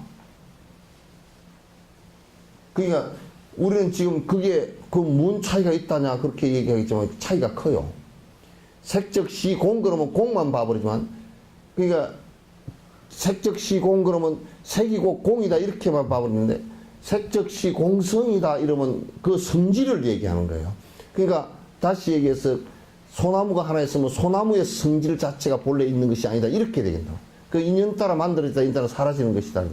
그러니까 우리는 지금 그게 뭔 차이가 있다냐 그렇게 얘기하겠지만 차이가 커요. 색적시공 그러면 공만 봐버리지만 그러니까 색적시공 그러면 색이고 공이다 이렇게만 봐버리는데 색적시공성이다 이러면 그 성질을 얘기하는 거예요. 그러니까 다시 얘기해서 소나무가 하나 있으면 소나무의 성질 자체가 본래 있는 것이 아니다 이렇게 되겠다. 그 인연 따라 만들어졌다 인연따라 사라지는 것이다.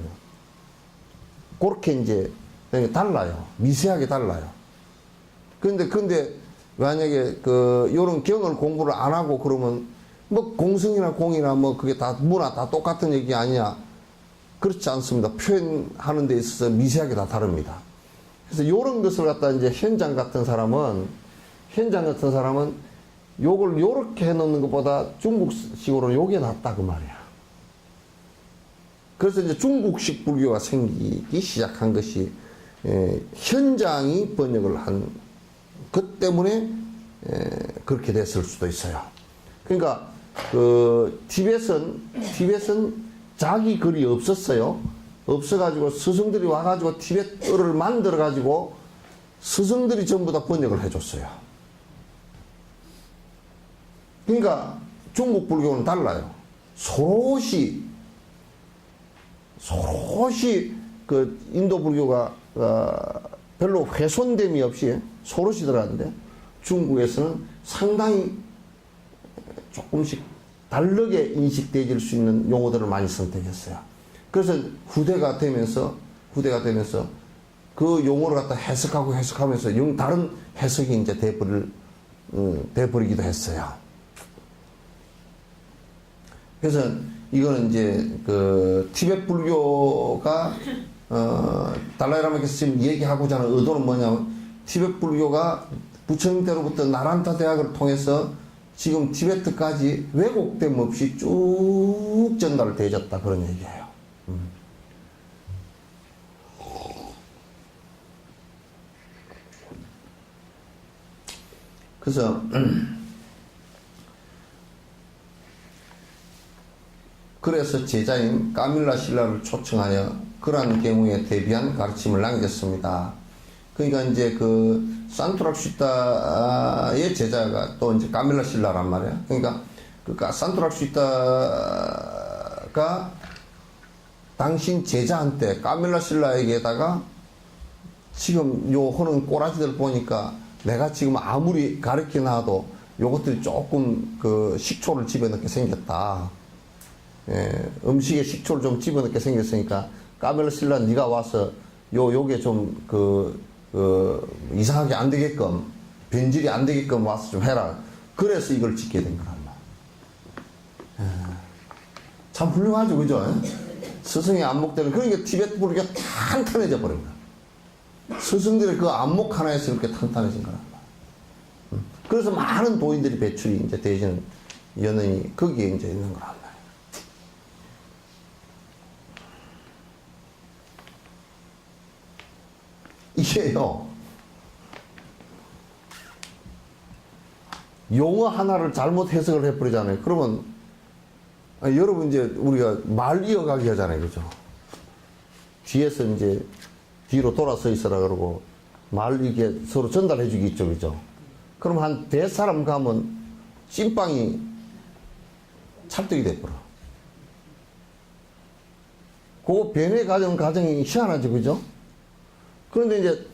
그렇게 이제 달라요. 미세하게 달라요. 근데 만약에 요런 경을 공부를 안 하고 그러면 뭐 공성이나 공이나 뭐 그게 다 뭐나 다 똑같은 얘기 아니냐? 그렇지 않습니다. 표현하는 데 있어서 미세하게 다 다릅니다. 그래서 요런 것을 갖다 이제 현장 같은 사람은 요걸 요렇게 해놓는 것보다 중국식으로 요게 낫다 그 말이야. 그래서 이제 중국식 불교가 생기기 시작한 것이 현장이 번역을 한 것 때문에 그렇게 됐을 수도 있어요. 그러니까 티벳은 자기 글이 없었어요. 없어가지고 스승들이 와가지고 티벳어를 만들어가지고 스승들이 전부 다 번역을 해줬어요. 그러니까 중국 불교는 달라요. 소롯이 인도 불교가 별로 훼손됨이 없이 소롯이 들어갔는데 중국에서는 상당히 조금씩 다르게 인식되질 수 있는 용어들을 많이 선택했어요. 그래서 후대가 되면서 그 용어를 갖다 해석하면서 다른 해석이 이제 돼버리기도 했어요. 그래서 이거는 이제 티벳 불교가 달라이라마께서 지금 얘기하고자 하는 의도는 뭐냐면 티벳 불교가 부처님 때로부터 나란타 대학을 통해서 지금 티베트까지 왜곡됨 없이 쭉 전달되어졌다 그런 얘기예요. 그래서 그래서 제자인 까밀라 신라를 초청하여 그러한 경우에 대비한 가르침을 남겼습니다. 그러니까 이제 그 산투락슈타의 제자가 또 이제 까밀라 신라란 말이에요. 그러니까 그 산투락슈타가 당신 제자한테 까밀라 신라에게다가 지금 요 하는 꼬라지들 보니까 내가 지금 아무리 가르쳐 놔도 요것들이 조금 그 식초를 집어넣게 생겼다. 예, 음식에 식초를 좀 집어넣게 생겼으니까 까밀라 신라 네가 와서 요게 좀 이상하게 안 되게끔 변질이 안 되게끔 와서 좀 해라. 그래서 이걸 짓게 된 거란 말이야. 참 훌륭하죠, 그죠? 스승의 안목대로 그러니까 티베트 불교가 탄탄해져 버린 거야. 스승들의 그 안목 하나에서 이렇게 탄탄해진 거란 말이야. 그래서 많은 도인들이 배출이 이제 되지는 연원이 거기에 이제 있는 거란 말이야. 이게요, 용어 하나를 잘못 해석을 해버리잖아요. 그러면, 여러분 이제 우리가 말 이어가기 하잖아요. 그죠? 뒤에서 이제 뒤로 돌아서 있어라 그러고, 말 이게 서로 전달해 주기 있죠. 그죠? 그럼 한 100사람 가면 찐빵이 찰떡이 돼버려. 그 변의 과정이 희한하죠. 그죠? 그런데 이제,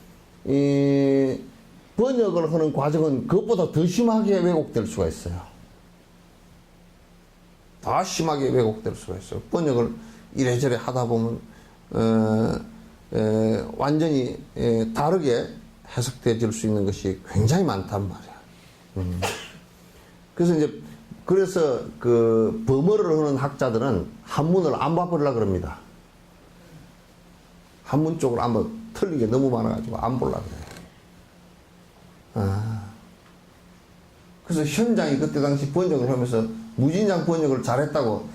이 번역을 하는 과정은 그것보다 더 심하게 왜곡될 수가 있어요. 더 심하게 왜곡될 수가 있어요. 번역을 이래저래 하다 보면, 완전히 다르게 해석되어질 수 있는 것이 굉장히 많단 말이야. 그래서 그 범어를 하는 학자들은 한문을 안 봐버리려고 그럽니다. 한문 쪽으로 한번 틀리게 너무 많아가지고 안 보려고 그래요. 그래서 현장이 그때 당시 번역을 하면서 무진장 번역을 잘했다고,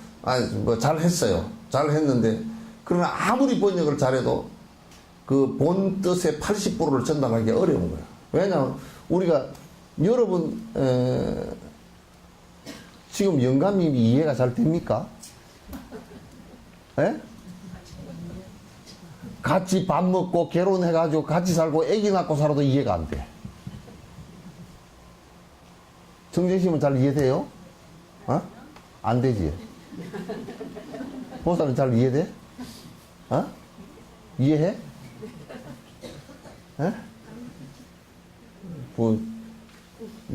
잘했어요. 잘했는데, 그러나 아무리 번역을 잘해도 그 본 뜻의 80%를 전달하기 어려운 거예요. 왜냐하면 우리가 여러분, 지금 영감님이 이해가 잘 됩니까? 에? 같이 밥 먹고 결혼해가지고 같이 살고 애기 낳고 살아도 이해가 안 돼. 정정심은 잘 이해돼요? 어? 안 되지. 보살은 잘 이해돼? 어? 이해해? 에? 뭐,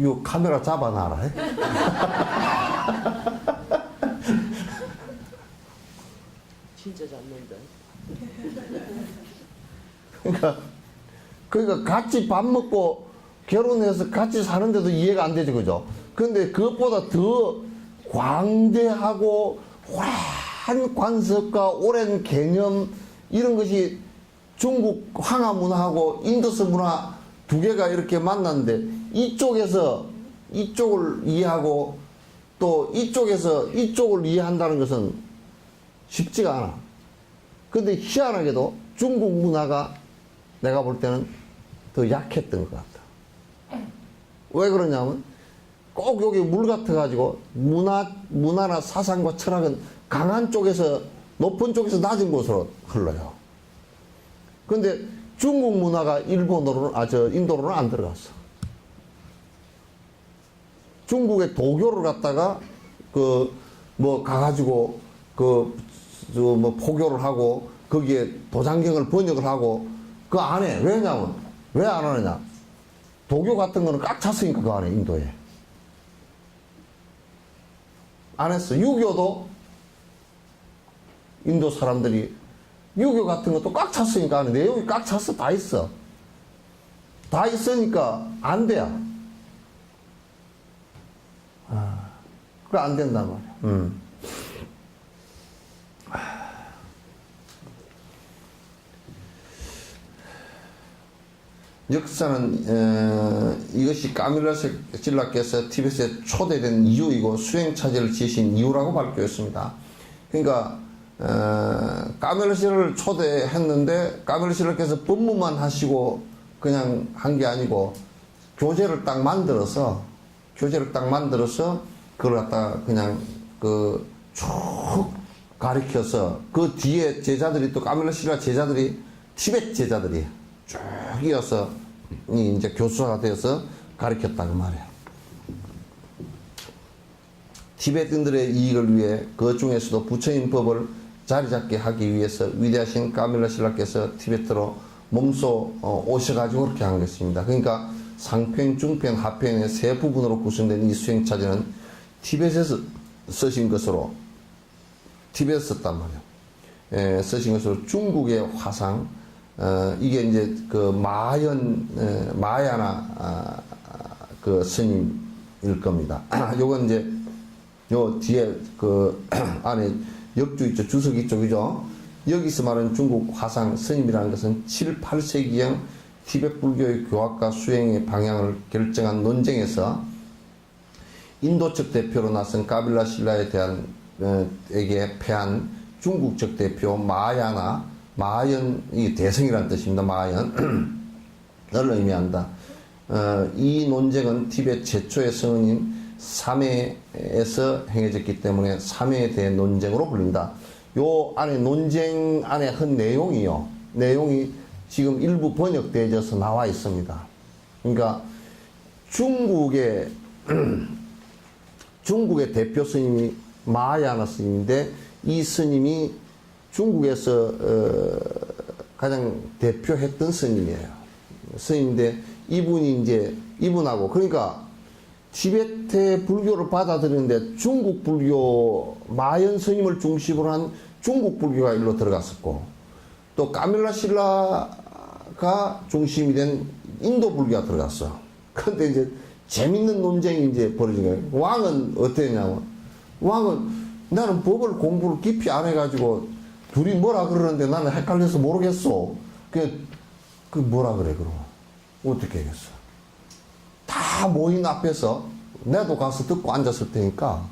요 카메라 잡아놔라. 진짜 잡는다. 그러니까 같이 밥 먹고 결혼해서 같이 사는데도 이해가 안 되죠, 그죠? 근데 그것보다 더 광대하고 화려한 관습과 오랜 개념 이런 것이 중국 황하 문화하고 인더스 문화 두 개가 이렇게 만났는데 이쪽에서 이쪽을 이해하고 또 이쪽에서 이쪽을 이해한다는 것은 쉽지가 않아. 근데 희한하게도 중국 문화가 내가 볼 때는 더 약했던 것 같아. 왜 그러냐면 꼭 여기 물 같아가지고 문화나 사상과 철학은 강한 쪽에서 높은 쪽에서 낮은 곳으로 흘러요. 근데 중국 문화가 인도로는 안 들어갔어. 중국의 도교를 갖다가 가가지고 포교를 하고 거기에 도장경을 번역을 하고 그 안에 왜냐면 왜 안 하느냐? 도교 같은 거는 꽉 찼으니까 그 안에 인도에 안 했어. 유교도 인도 사람들이 유교 같은 것도 꽉 찼으니까 안에 내용이 꽉 찼어. 다 있어. 다 있으니까 안 돼요. 그거 안 된단 말이야. 역사는 이것이 까밀라 신라께서 티벳에 초대된 이유이고 수행차제를 지으신 이유라고 밝혀있습니다. 그러니까 까밀라 신라를 초대했는데 까밀라 신라께서 법문만 하시고 그냥 한 게 아니고 교재를 딱 만들어서 그걸 갖다가 그냥 쭉 가르쳐서 그 뒤에 제자들이 또 까밀라 신라 제자들이 티벳 제자들이 쭉 이어서 이제 교수가 되어서 가르쳤다 그 말이에요. 티베트인들의 이익을 위해 그 중에서도 부처인 법을 자리 잡게 하기 위해서 위대하신 까밀라 신라께서 티베트로 몸소 오셔가지고 그렇게 한 것입니다. 그러니까 상편, 중편, 하편의 세 부분으로 구성된 이 수행차제는 티베트에서 쓰신 것으로 티베트에서 썼단 말이에요. 쓰신 것으로 중국의 화상 이게 이제 그 마야나 그 스님일 겁니다. 요건 이제 요 뒤에 그 안에 역주 있죠. 주석 있죠. 그죠? 여기서 말하는 중국 화상 스님이라는 것은 7, 8세기형 티베트 불교의 교학과 수행의 방향을 결정한 논쟁에서 인도 측 대표로 나선 까빌라 신라에 대한 에게 패한 중국 측 대표 마연이 대성이라는 뜻입니다. 마연을 의미한다. 이 논쟁은 티베트 최초의 성은인 삼해에서 행해졌기 때문에 삼해에 대한 논쟁으로 불린다. 요 안에 논쟁 안에 한 내용이 지금 일부 번역되어져서 나와 있습니다. 그러니까 중국의 대표 스님이 마하야나 스님인데 이 스님이 중국에서 가장 대표했던 스님이에요. 스님인데 이분하고 그러니까 티베트 불교를 받아들이는데 중국 불교 마연 스님을 중심으로 한 중국 불교가 일로 들어갔었고 또 까밀라 신라가 중심이 된 인도 불교가 들어갔어. 그런데 이제 재밌는 논쟁이 이제 벌어진 거예요. 왕은 어땠냐면 왕은 나는 법을 공부를 깊이 안 해가지고 둘이 뭐라 그러는데 나는 헷갈려서 모르겠어. 그 뭐라 그래 그럼 어떻게 하겠어? 다 모인 앞에서 나도 가서 듣고 앉았을 테니까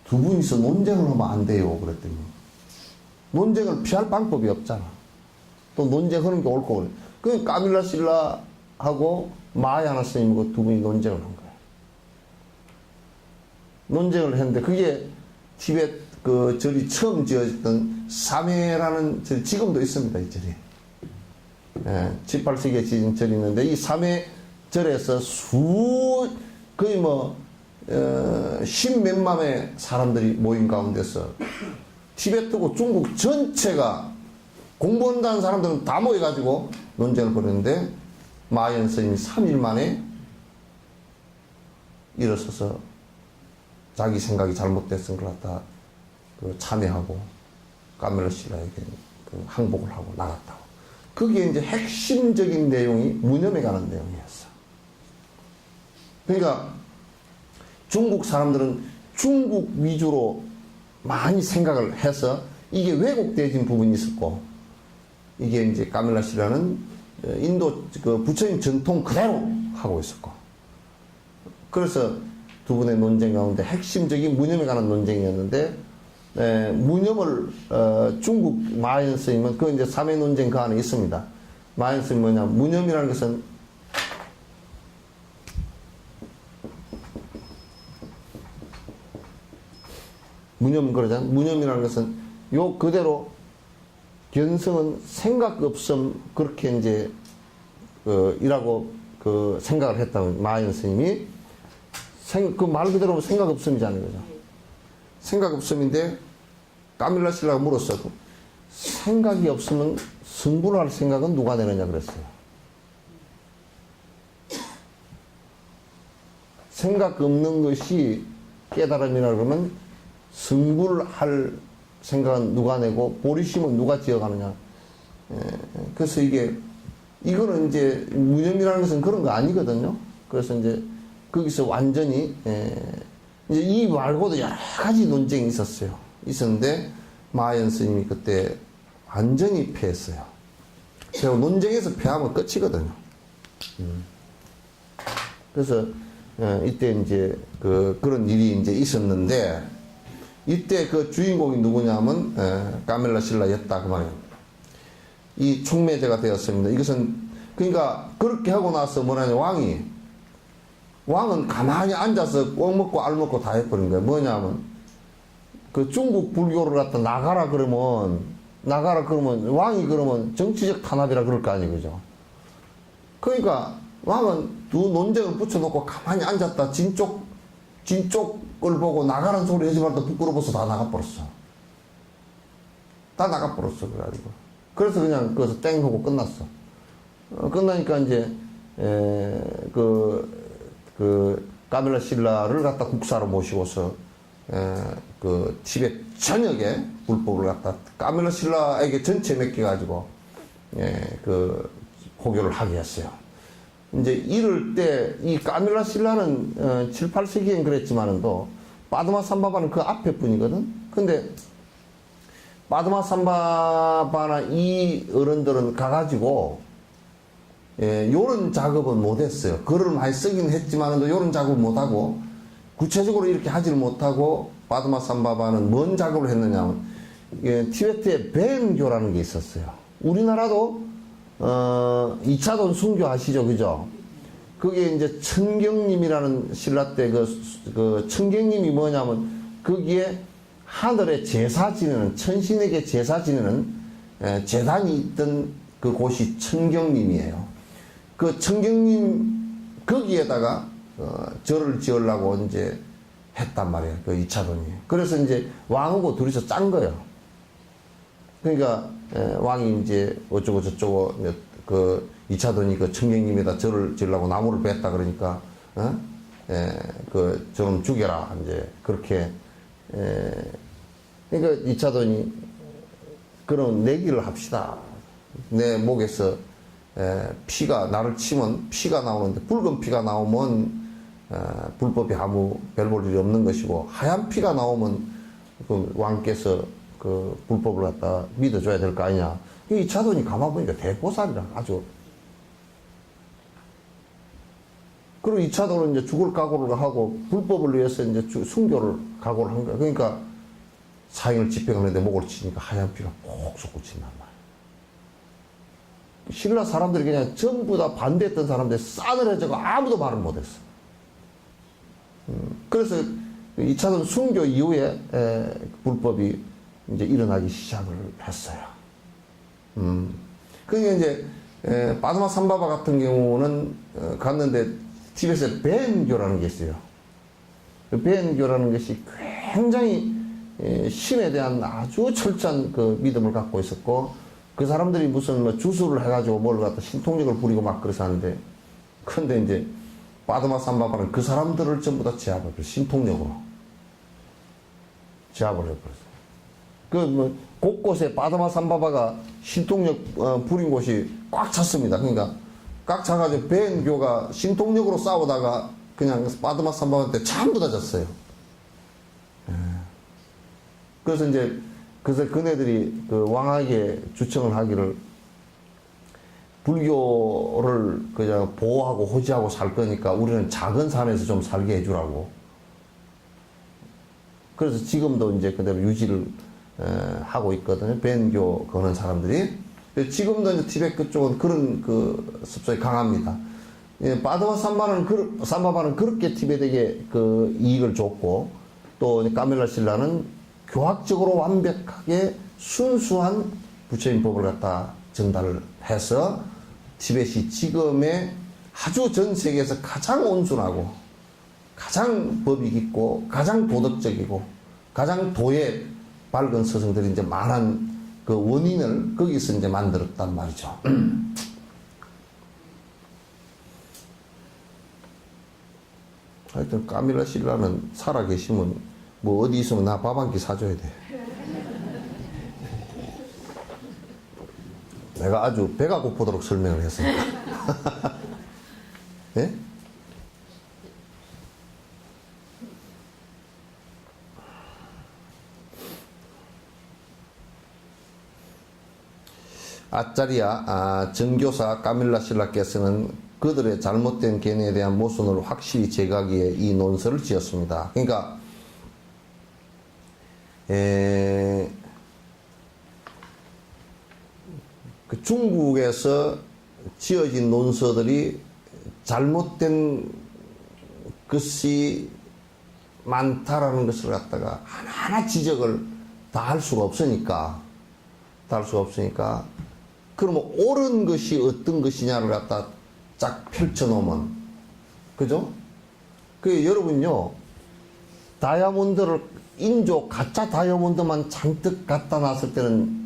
두 분이서 논쟁을 하면 안 돼요. 그랬더니 논쟁을 피할 방법이 없잖아. 또 논쟁하는 게 옳고 그래. 그 까밀라 신라하고 마하야나 스님하고 두 분이 논쟁을 한 거야. 논쟁을 했는데 그게 티베트 그 절이 처음 지어졌던 삼해라는 절 지금도 있습니다. 이 절이. 7, 8세기에 지은 절이 있는데 이 삼해 절에서 거의 십몇만의 사람들이 모인 가운데서 티베트고 중국 전체가 공부한다는 사람들은 다 모여가지고 논쟁을 벌였는데 마연 스님이 3일 만에 일어서서 자기 생각이 잘못됐은 걸 갖다 참여하고 까밀라 신라에게 항복을 하고 나갔다고. 그게 이제 핵심적인 내용이 무념에 관한 내용이었어. 그러니까 중국 사람들은 중국 위주로 많이 생각을 해서 이게 왜곡되어진 부분이 있었고 이게 이제 까밀라 신라는 인도 그 부처님 전통 그대로 하고 있었고 그래서 두 분의 논쟁 가운데 핵심적인 무념에 관한 논쟁이었는데 무념을 중국 마하연 스님은 그 이제 삼해 논쟁 그 안에 있습니다. 마하연 스님 뭐냐 무념이라는 것은 무념 그러잖아. 무념이라는 것은 요 그대로 견성은 생각 없음 그렇게 이제 이라고 생각을 했다면 마하연 스님이 그 말 그대로 생각 없음이잖아요. 그죠? 생각 없음인데 까밀라 신라가 물었어. 생각이 없으면 승부할 생각은 누가 내느냐 그랬어요. 생각 없는 것이 깨달음이라 그러면 승부를 할 생각은 누가 내고 보리심은 누가 지어가느냐. 그래서 이거는 이제 무념이라는 것은 그런 거 아니거든요. 그래서 이제 거기서 완전히 이제 이 말고도 여러 가지 논쟁이 있었는데 마하연 스님이 그때 완전히 패했어요. 그리고 논쟁에서 패하면 끝이거든요. 그래서 이때 이제 그런 일이 이제 있었는데 이때 그 주인공이 누구냐면 까밀라 신라였다 그 말이에요. 이 촉매제가 되었습니다. 이것은 그러니까 그렇게 하고 나서 뭐냐면 왕은 가만히 앉아서 꼭 먹고 알 먹고 다 해버린 거예요. 뭐냐면 그 중국 불교를 갖다 나가라 그러면 왕이 그러면 정치적 탄압이라 그럴 거 아니에요, 그죠? 그러니까 왕은 두 논쟁을 붙여놓고 가만히 앉았다 진쪽을 보고 나가라는 소리 하지 말다 부끄러워서 다 나가버렸어. 다 나가버렸어. 그래서 그냥 거기서 땡 하고 끝났어. 끝나니까 이제 까밀라 신라를 갖다 국사로 모시고서 그 티벳 전역에 불법을 갖다 까밀라 신라에게 전체 맡겨가지고 그 포교를 하게 했어요. 이제 이럴 때 이 까밀라 신라는 7, 8세기엔 그랬지만은도 바드마 삼바바는 그 앞에 분이거든. 근데 바드마 삼바바나 이 어른들은 가가지고 요런 작업은 못했어요. 글을 많이 쓰긴 했지만은 요런 작업은 못하고 구체적으로 이렇게 하지를 못하고 바드마 삼바바는 뭔 작업을 했느냐면 티베트에 벤교라는 게 있었어요. 우리나라도 2차돈 순교 아시죠, 그죠? 그게 이제 천경님이라는 신라 때 그 천경님이 뭐냐면 거기에 하늘에 제사 지내는 천신에게 제사 지내는 제단이 있던 그 곳이 천경님이에요. 그 천경님 거기에다가 절을 지으려고 이제 했단 말이에요. 그 2차돈이. 그래서 이제 왕하고 둘이서 짠 거예요. 그러니까 왕이 이제 어쩌고 저쩌고 그 2차돈이 그 천경님에다 절을 지으려고 나무를 뺐다 그러니까 그 저놈 죽여라 이제 그렇게 그러니까 2차돈이 그럼 내기를 합시다. 내 목에서 피가 나를 치면 피가 나오는데 붉은 피가 나오면 불법이 아무 별 볼 일이 없는 것이고 하얀 피가 나오면 그 왕께서 그 불법을 갖다 믿어줘야 될 거 아니냐. 이 차돈이 가만 보니까 대보살이라 아주. 그리고 이 차돈은 이제 죽을 각오를 하고 불법을 위해서 이제 순교를 각오를 한 거야. 그러니까 사형을 집행하는데 목을 치니까 하얀 피가 폭 솟구친단 말이야. 신라 사람들이 그냥 전부 다 반대했던 사람들 싸늘해져서 아무도 말을 못했어. 그래서 2차돈 순교 이후에 불법이 이제 일어나기 시작을 했어요. 그러니까 이제 바드마 삼바바 같은 경우는 갔는데 티벳에 벤교라는 게 있어요. 벤교라는 것이 굉장히 신에 대한 아주 철저한 그 믿음을 갖고 있었고 그 사람들이 무슨 뭐 주술을 해가지고 뭘 갖다 신통력을 부리고 막 그래서 하는데 근데 이제 바드마 삼바바는 그 사람들을 전부 다 제압해버렸어요. 신통력으로 제압을 해버렸어요. 그 뭐 곳곳에 바드마 삼바바가 신통력 부린 곳이 꽉 찼습니다. 그러니까 꽉 차가지고 벤교가 신통력으로 싸우다가 그냥 바드마 삼바바한테 전부 다 졌어요. 그래서 이제 그래서 그네들이 그 왕에게 주청을 하기를 불교를 그냥 보호하고 호지하고 살 거니까 우리는 작은 산에서 좀 살게 해주라고. 그래서 지금도 이제 그대로 유지를 하고 있거든요. 벤교 거는 사람들이. 지금도 이제 티벳 그쪽은 그런 그 습성이 강합니다. 바드마 삼바바는 그렇게 티벳에게 그 이익을 줬고 또 까밀라 신라는 교학적으로 완벽하게 순수한 부처인법을 갖다 전달을 해서 티벳이 지금의 아주 전 세계에서 가장 온순하고 가장 법이 깊고 가장 도덕적이고 가장 도에 밝은 스승들이 이제 많은 그 원인을 거기서 이제 만들었단 말이죠. 하여튼 까밀라 신라는 살아 계시면 뭐 어디 있으면 나 밥 한 끼 사줘야 돼. 내가 아주 배가 고프도록 설명을 했으니까. 예? 아짜리아 정교사 까밀라 신라께서는 그들의 잘못된 견해에 대한 모순을 확실히 제거하기 위해 이 논서를 지었습니다. 그러니까 그 중국에서 지어진 논서들이 잘못된 것이 많다라는 것을 갖다가 하나하나 지적을 다 할 수가 없으니까 그러면 옳은 것이 어떤 것이냐를 갖다 쫙 펼쳐놓으면, 그죠? 그 여러분요, 다이아몬드를 인조 가짜 다이아몬드만 잔뜩 갖다 놨을 때는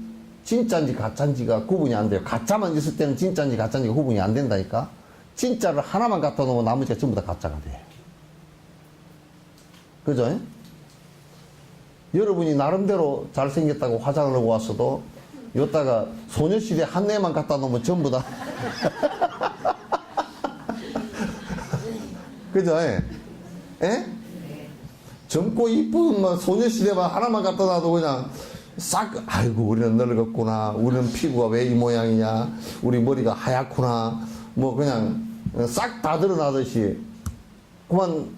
진짜인지 가짜인지가 구분이 안 돼요. 가짜만 있을 때는 진짜인지 가짜인지가 구분이 안 된다니까. 진짜를 하나만 갖다 놓으면 나머지가 전부 다 가짜가 돼. 그죠? 여러분이 나름대로 잘생겼다고 화장을 하고 왔어도 여기다가 소녀시대 한 애만 갖다 놓으면 전부 다 그죠? 예? 젊고 이쁜 뭐 소녀시대만 하나만 갖다 놔도 그냥 싹, 아이고 우리는 늙었구나, 우리는 피부가 왜 이 모양이냐, 우리 머리가 하얗구나, 뭐 그냥 싹 다 드러나듯이 그만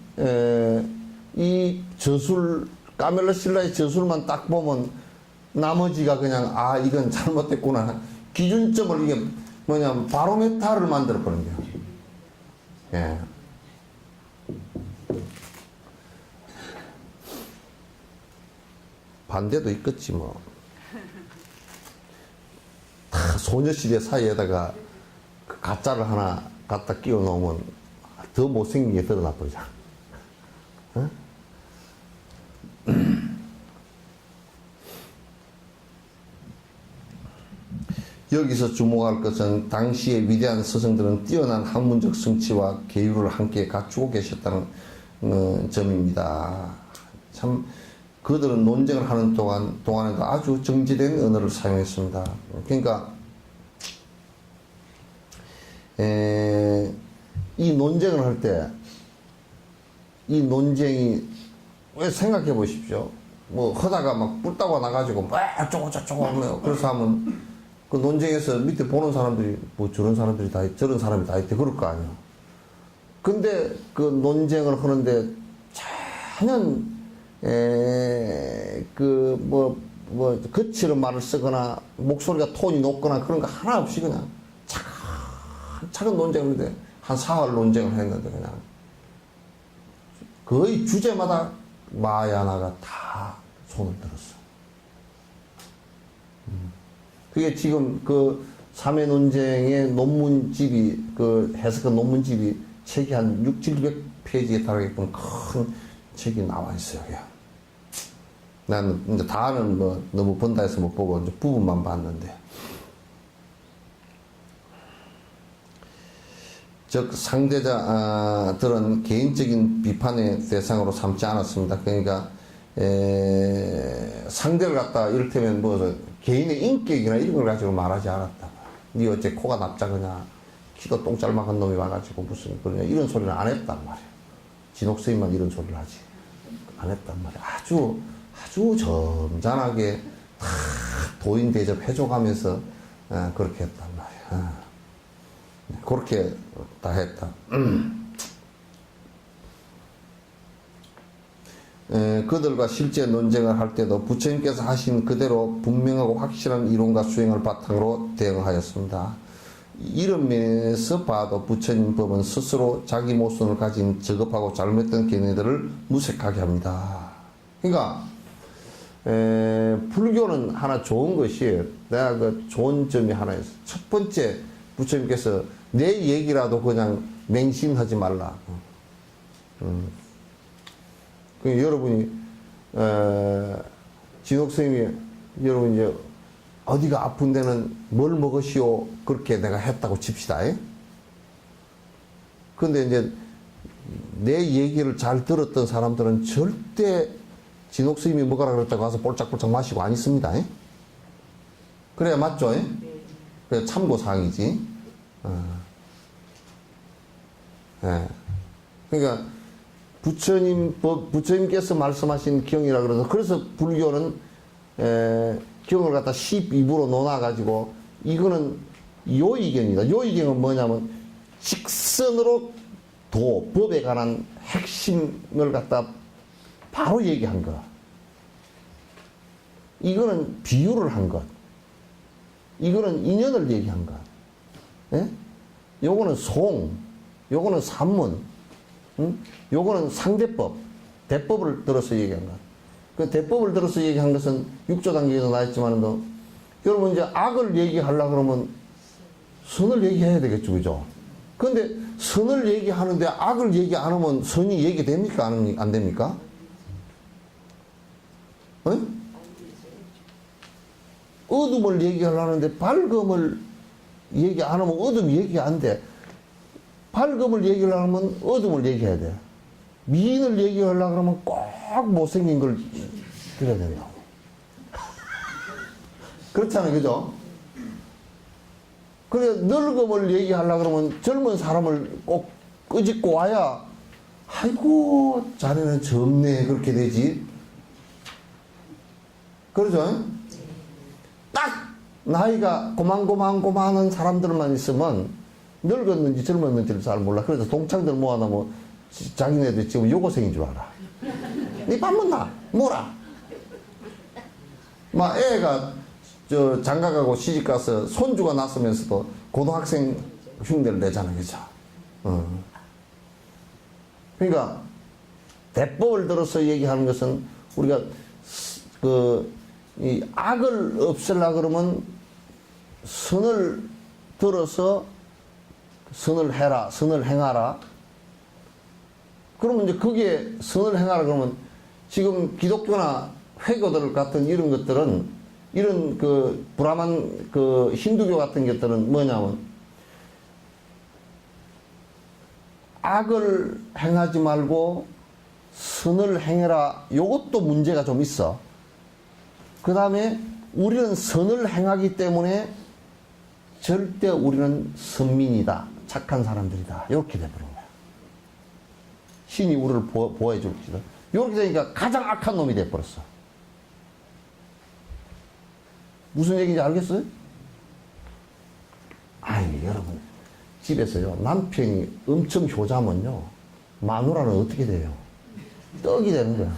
이 저술, 까멜라 신라의 저술만 딱 보면 나머지가 그냥 아 이건 잘못됐구나, 기준점을 이게 뭐냐 바로메타를 만들어 버린 거예요. 예. 반대도 있겠지 뭐. 다 소녀시대 사이에다가 그 가짜를 하나 갖다 끼워 놓으면 더 못생긴 게 드러나 버리잖아. 어? 여기서 주목할 것은 당시의 위대한 스승들은 뛰어난 학문적 성취와 계율을 함께 갖추고 계셨다는 점입니다. 참 그들은 논쟁을 하는 동안에도 아주 정제된 언어를 사용했습니다. 그러니까 이 논쟁을 할 때 이 논쟁이 왜 생각해 보십시오. 뭐 하다가 막 뿔따가 나가지고 막 어쩌고 하면 그래서 하면 그 논쟁에서 밑에 보는 사람들이 뭐 저런 사람들이 다 저런 사람이 다 있대 그럴 거 아니야. 근데 그 논쟁을 하는데 전혀 거칠은 말을 쓰거나 목소리가 톤이 높거나 그런 거 하나 없이 그냥 차근 논쟁을 했는데 한 사흘 논쟁을 했는데 그냥 거의 주제마다 마야나가 다 손을 들었어. 그게 지금 그 3회 논쟁의 논문집이 그 해석한 논문집이 책이 한 600~700페이지에 달하게끔 큰 책이 나와 있어요. 나는 이제 다는 뭐 너무 본다 해서 못 보고 이제 부분만 봤는데, 즉 상대자들은 개인적인 비판의 대상으로 삼지 않았습니다. 그러니까 상대를 갖다 이를테면 뭐 개인의 인격이나 이런 걸 가지고 말하지 않았다. 니 어째 코가 납작하냐, 키도 똥짤막한 놈이 와가지고 무슨 그러냐 이런 소리는 안 했단 말이야. 진옥스님만 이런 소리를 하지 안 했단 말이야. 아주 점잖하게 다 도인 대접 해줘가면서 그렇게 했단 말이야. 그렇게 다 했다. 그들과 실제 논쟁을 할 때도 부처님께서 하신 그대로 분명하고 확실한 이론과 수행을 바탕으로 대응하였습니다. 이런 면에서 봐도 부처님 법은 스스로 자기 모순을 가진 저급하고 잘못된 견해들을 무색하게 합니다. 그러니까 불교는 하나 좋은 것이, 내가 그 좋은 점이 하나 있어. 첫 번째, 부처님께서 내 얘기라도 그냥 맹신하지 말라. 그 여러분이 진옥스님이 여러분 이제 어디가 아픈 데는 뭘 먹으시오 그렇게 내가 했다고 칩시다. 근데 이제 내 얘기를 잘 들었던 사람들은 절대 진옥스님이 먹으라 그랬다고 가서 볼짝볼짝 마시고 안 있습니다. 그래야 맞죠? 그래 참고사항이지. 그러니까 부처님께서 말씀하신 경이라 그래서 불교는 경을 갖다 12부로 놓아가지고 이거는 요의경이다. 요의경은 뭐냐면 직선으로 법에 관한 핵심을 갖다 바로 얘기한 것. 이거는 비유를 한 것. 이거는 인연을 얘기한 것. 예? 요거는 송, 요거는 산문, 요거는 상대법, 대법을 들어서 얘기한 것. 그 대법을 들어서 얘기한 것은 6조 단계에서 나왔지만도, 여러분 이제 악을 얘기하려고 그러면 선을 얘기해야 되겠죠, 그죠? 근데 선을 얘기하는데 악을 얘기 안 하면 선이 얘기됩니까? 안 됩니까? 어? 어둠을 얘기하려는데 밝음을 얘기 안 하면 어둠 얘기 안 돼. 밝음을 얘기하려면 어둠을 얘기해야 돼. 미인을 얘기하려고 그러면 꼭 못생긴 걸 들어야 된다고. 그렇잖아요, 그죠? 그래, 늙음을 얘기하려고 그러면 젊은 사람을 꼭 끄집고 와야, 아이고, 자네는 젊네, 그렇게 되지. 그러죠? 딱, 나이가 고만고만한 사람들만 있으면, 늙었는지 젊었는지를 잘 몰라. 그래서 동창들 모아놓으면, 자기네들 지금 여고생인 줄 알아. 니 밥 먹나? 뭐라? 막 애가, 장가가고 시집가서 손주가 났으면서도 고등학생 흉내를 내잖아, 그죠? 그러니까, 대법을 들어서 얘기하는 것은 우리가 이 악을 없애려고 그러면 선을 들어서 선을 해라, 선을 행하라. 그러면 이제 거기에 선을 행하라 그러면 지금 기독교나 회교들 같은 이런 것들은 이런 브라만 힌두교 같은 것들은 뭐냐면 악을 행하지 말고 선을 행해라. 요것도 문제가 좀 있어. 그 다음에 우리는 선을 행하기 때문에 절대 우리는 선민이다. 착한 사람들이다. 이렇게 돼버린 거야. 신이 우리를 보호해 줄지도. 이렇게 되니까 가장 악한 놈이 돼버렸어. 무슨 얘기인지 알겠어요? 아니, 여러분. 집에서요, 남편이 엄청 효자면요, 마누라는 어떻게 돼요? 떡이 되는 거야.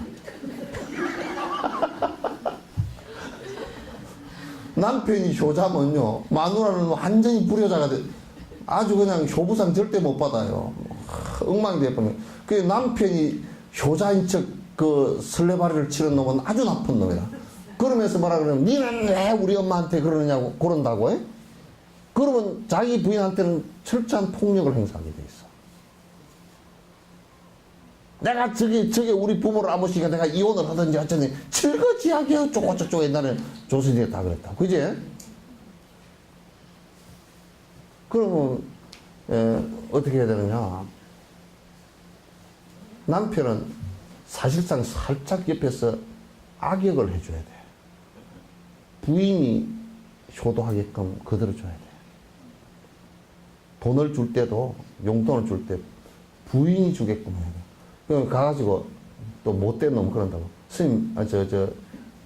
남편이 효자면요, 마누라는 완전히 불효자가 돼. 아주 그냥 효부상 절대 못 받아요. 엉망이 돼버리면. 그 남편이 효자인 척 설레발이를 치는 놈은 아주 나쁜 놈이야. 그러면서 뭐라 그러면, 니는 왜 우리 엄마한테 그러느냐고, 그런다고 해? 그러면 자기 부인한테는 철저한 폭력을 행사하게 돼 있어. 내가 저게 우리 부모를 안 모시니까 내가 이혼을 하든지 어쩌니, 철거지하게 어쩌고저쩌고 옛날에 조선시대에 다 그랬다. 그지? 그러면, 어떻게 해야 되느냐. 남편은 사실상 살짝 옆에서 악역을 해줘야 돼. 부인이 효도하게끔 거들어줘야 돼. 돈을 줄 때도, 용돈을 줄 때 부인이 주게끔 해야 돼. 그럼 가가지고 또 못된 놈 그런다고. 스님,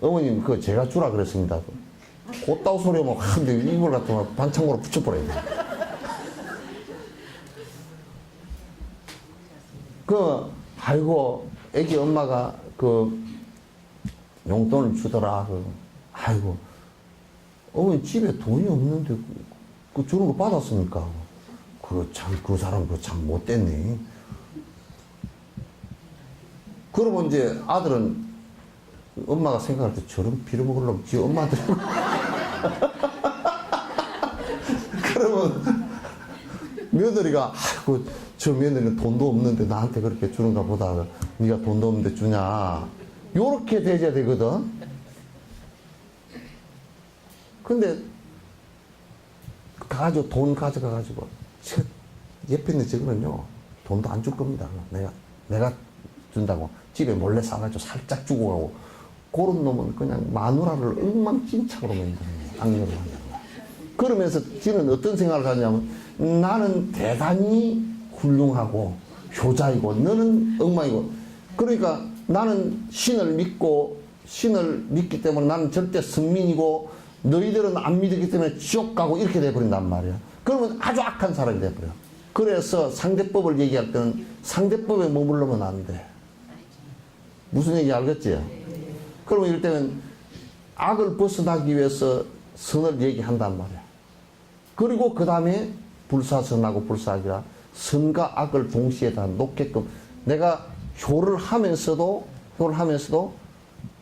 어머님, 그거 제가 주라 그랬습니다. 곧다우 소리 하면 근데 이걸 갖다가 반창고로 붙여버려야 돼. 아이고, 애기 엄마가 용돈을 주더라. 아이고, 어머니 집에 돈이 없는데 주는 거 받았습니까? 그 사람 참 못됐네. 그러면 이제 아들은 엄마가 생각할 때 저런 빌어먹으려고 지 엄마한테 그러면 며느리가 아이고 저 며느리는 돈도 없는데 나한테 그렇게 주는가 보다. 네가 돈도 없는데 주냐. 요렇게 돼야 되거든. 근데 가가지고 돈 가져가가지고 옆에 있는 저거는요 돈도 안 줄 겁니다. 내가 준다고 집에 몰래 사가지고 살짝 주고 가고, 그런 놈은 그냥 마누라를 엉망진창으로 만드는 거예요. 악력을 만드는 거예요. 그러면서 지는 어떤 생각을 하냐면, 나는 대단히 훌륭하고 효자이고 너는 엉망이고, 그러니까 나는 신을 믿기 때문에 나는 절대 선민이고 너희들은 안 믿기 때문에 지옥 가고 이렇게 돼버린단 말이야. 그러면 아주 악한 사람이 돼버려. 그래서 상대법을 얘기할 때는 상대법에 머무르면 안 돼. 무슨 얘기 알겠지? 그러면 이럴 때는 악을 벗어나기 위해서 선을 얘기한단 말이야. 그리고 그 다음에 불사선하고 불사악이라 선과 악을 동시에 다 놓게끔 내가 효를 하면서도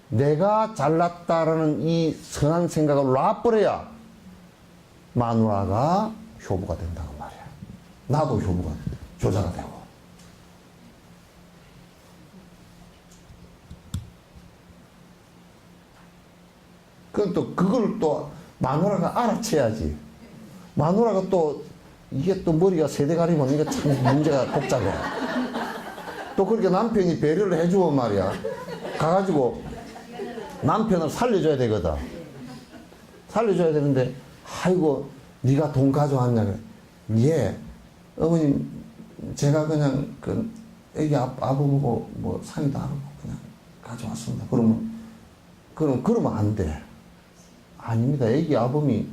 내가 잘났다라는 이 선한 생각을 놔버려야 마누라가 효부가 된다고 말이야. 나도 효부가 조자가 되고. 그건 또 그걸 또 마누라가 알아채야지. 마누라가 또 이게 또 머리가 세대가리면 이게 참 문제가 복잡해. 또 그렇게 남편이 배려를 해주면 말이야. 가가지고 남편을 살려줘야 되거든. 살려줘야 되는데 아이고 네가 돈 가져왔냐 그래. 예 어머님 제가 그냥 그 애기 아버하고 뭐 상의도 안 하고 그냥 가져왔습니다. 그러면 안 돼. 아닙니다. 애기 아범이